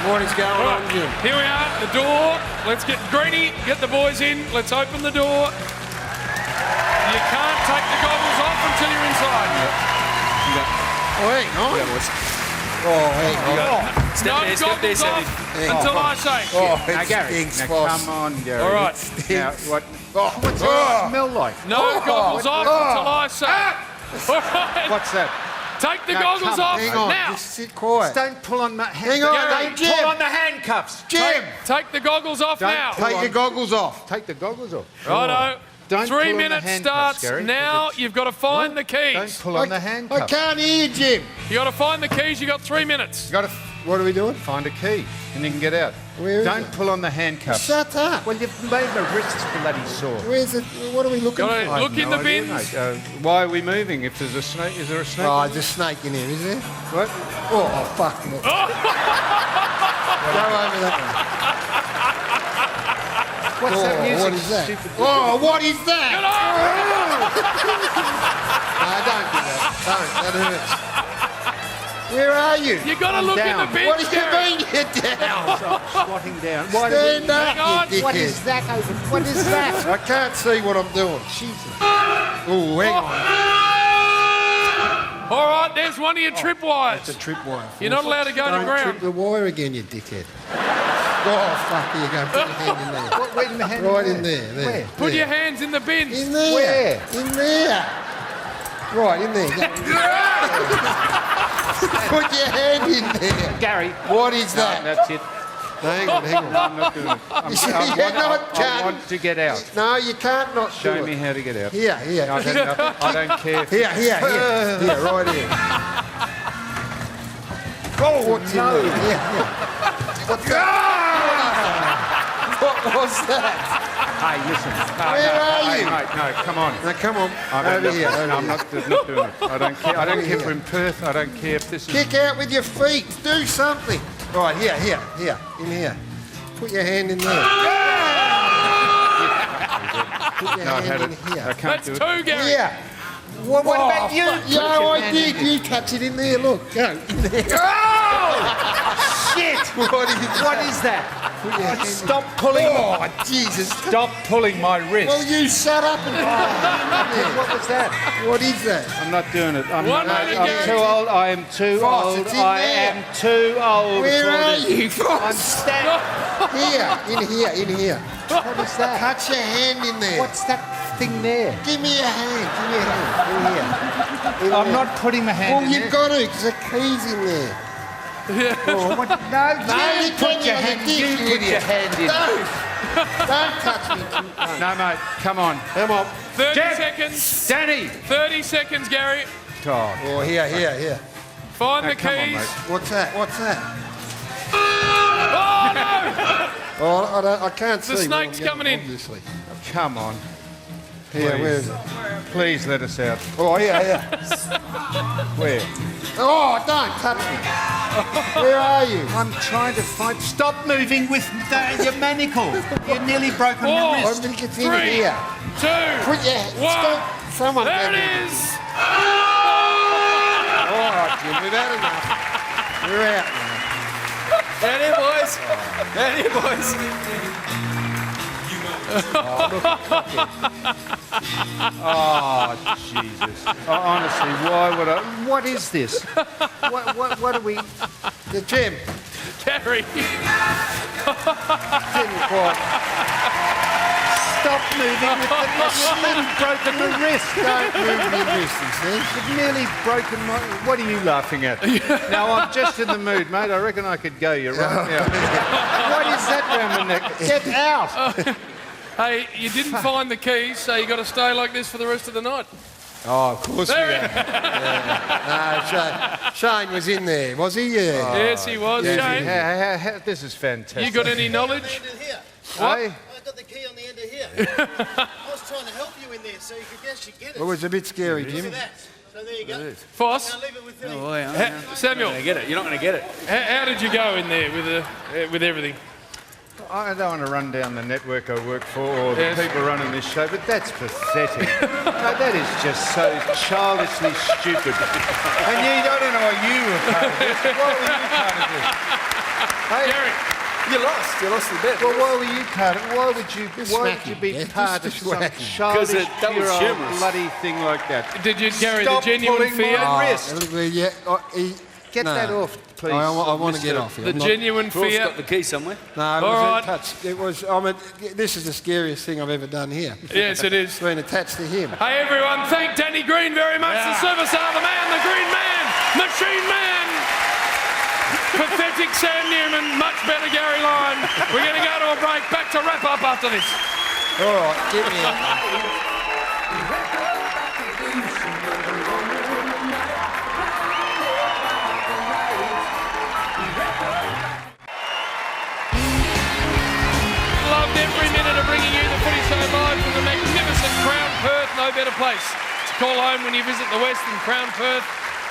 What is going on, Jim? Here we are, the door. Let's get Greenie, get the boys in. Let's open the door. You can't take the goggles off until you're inside. Oh, hang on. Oh, hang on. No goggles off until I say. Oh, Now, it Gary, stinks, now, boss. come on, Gary. All right. Now, what? What's Oh. that smell like? No goggles off until I say. All right. What's that? Take the Now, goggles come off Hang on. now. Just sit quiet. Don't pull on the Hang on, Gary, Jim. Pull on the handcuffs. Jim. Take the goggles off now. Take your goggles off. Take the goggles off. Righto. Don't 3 pull on the minutes handcuffs, starts Gary. now. You've got to find the keys. Don't pull on the I handcuffs. can't hear you, Jim. You got to find the keys. You got 3 minutes. What are we doing? Find a key and you can get out. Where is Don't it? pull on the handcuffs. Shut up. Well, you've made my wrists bloody sore. Where's it? What are we looking Gotta for? look in the idea, bins. mate. Why are we moving? If there's a snake, is there a snake? Oh, in there's a snake in here, is there? What? Oh, fuck. Look. Go over that What's that one. music? What is that? Stupid- Oh, what is that? Get off! No, don't do that. Don't. That hurts. Where are you? You got to look in the bins. What do you Gary. mean you're down? Stop squatting down. Stand up, Hang on. you What dickhead. is that over? What is that? I can't see what I'm doing. Jesus. Oh, hang on. All right, there's one of your tripwires. It's a tripwire. You're not allowed to go to Don't ground. trip the wire again, you dickhead. Oh, fuck, here you go. Put your hand in there. Where in the hand? Right in there. Where? Put your hands in the bins. In there. Where? In there. Right, in there. Put your hand in there. Gary. What is that? No, that's it. No, hang on. I'm not doing it. I want to get out. No, you can't not Show do me it. how to get out. Here. I don't care. Here, right here. Oh, what's in there? Yeah. What's that? What was that? Hey, listen. Where are you? Mate, no, come on. No, come on. Over here. Over I'm not doing it. I don't care. I don't care if we're in Perth. I don't care if this is... Kick out with your feet. Do something. Right, here. In here. Put your hand in there. Put your hand in here. I can't do it. That's two, Gary. Here. What about you? Yeah, I did. You touch it in there. Look. Go. In there. Shit! What is that? Stop pulling. Oh, Jesus. Stop pulling my wrist. Well, you shut up and... What was that? What is that? I'm not doing it. I'm Gary. too old. I am too Foss, old. it's in I there. am too old. Where for are this. you? I'm standing. In here. What is that? Touch your hand in there. What's that thing there? Give me your hand. In here. I'm not putting my hand Well, in you've got to, because the key's in there. Oh, what? No, you put your hand in. You put your hand in. Don't touch me. No, mate. Come on. 30 seconds. Danny. 30 seconds, Gary. Oh, here. Find the come on, keys. mate. What's that? Oh, no! I can't see. The snake's where I'm coming in. Obviously. Come on. Here, where is it? Please let us out. Oh, yeah. Where? Oh, don't touch me. Where are you? I'm trying to find. Stop moving with your manacle. You're nearly broken your Four, wrist. I'm going to get in 3, here. 2, Put your... 1. Stop. Someone There grab it me. is. All right, Jim, we've had enough. We're out now. Down here, boys. Down here, boys. Oh, Jesus. Honestly, why would I... What is this? What are we... The Jim. Gary. Didn't quite. Stop moving with the... You've nearly broken the wrist. Don't move your wrist, you see. You've nearly broken my... What are you laughing at? Now, I'm just in the mood, mate. I reckon I could go. You're right now. What is that round the neck? Get out! Hey, you didn't find the keys, so you got to stay like this for the rest of the night. Oh, of course we There have. No, Shane was in there, was he? Yeah. Yes, he was, Shane. This is fantastic. You got any knowledge? What? I got the key on the end of here. I was trying to help you in there so you could actually get it. It was a bit scary, Look Jim. at that. So there you go. Foss? Now leave it with me. Samuel. You're not going to get it. How did you go in there with everything? I don't want to run down the network I work for or the Yes. people running this show, but that's pathetic. No, that is just so childishly stupid. And I don't know why you were part of this. What were you part of this? Hey, Gary. You lost the bet. well, why were you part of it? Why would you be part of some childish, that was pure humorous. bloody thing like that? Did you, Gary, Stop the genuine pulling fear? my wrist. Get No. that off, please. I want to get off here. The genuine fear? got the key somewhere. No, it All was right. attached. It was. This is the scariest thing I've ever done here. Yes, it is. It's been attached to him. Hey, everyone, thank Danny Green very much. The superstar, the man, the green man, machine man. Pathetic Sam Newman, much better Gary Lyon. We're going to go to a break. Back to wrap up after this. All right, get me up. Loved every minute of bringing you the Footy Show live from the magnificent Crown Perth. No better place to call home when you visit the West than Crown Perth.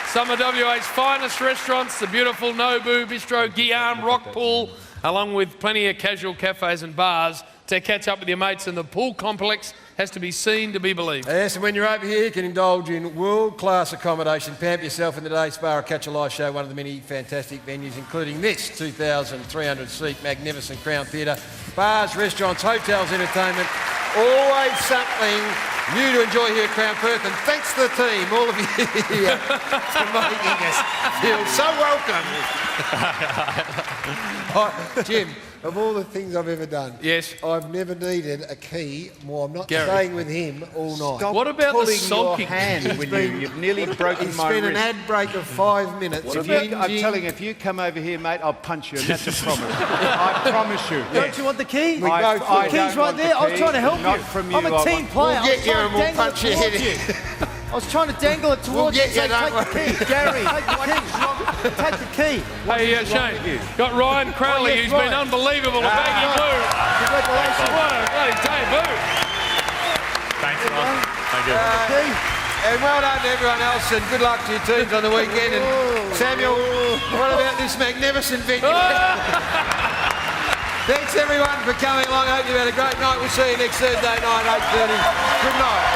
Some of WA's finest restaurants, the beautiful Nobu, Bistro, Guillaume, Rockpool, along with plenty of casual cafes and bars to catch up with your mates, and the pool complex has to be seen to be believed. Yes, and when you're over here, you can indulge in world-class accommodation. Pamper yourself in the day spa or catch a live show, one of the many fantastic venues, including this 2,300-seat magnificent Crown Theatre. Bars, restaurants, hotels, entertainment, all always something new to enjoy here at Crown Perth, and thanks to the team, all of you here, for making us feel so welcome. Jim, of all the things I've ever done, yes, I've never needed a key more. I'm not Gary. staying with him all night. Stop What about the pulling your sulking? hand when you've nearly broken It's my been wrist. an ad break of 5 minutes. I'm telling you, if you come over here, mate, I'll punch you, and that's a promise. I promise you. Don't you want the key? We both The will. key's right there. I was trying to help Not you. from you. I'm a team player. We'll get you and we'll punch your head in. I was trying to dangle it towards We'll you. get you, Say, don't take the key, Gary. Take the key. Take the key. Hey, Shane, got Ryan Crowley, yes, who's Ryan. been unbelievable at baggy blue. Congratulations. What a bloody debut. Thanks, Ross. Thank you. And well done to everyone else, and good luck to your teams on the weekend. And Samuel, what about this magnificent venue? Thanks everyone for coming along. I hope you've had a great night. We'll see you next Thursday night, 8:30. Good night.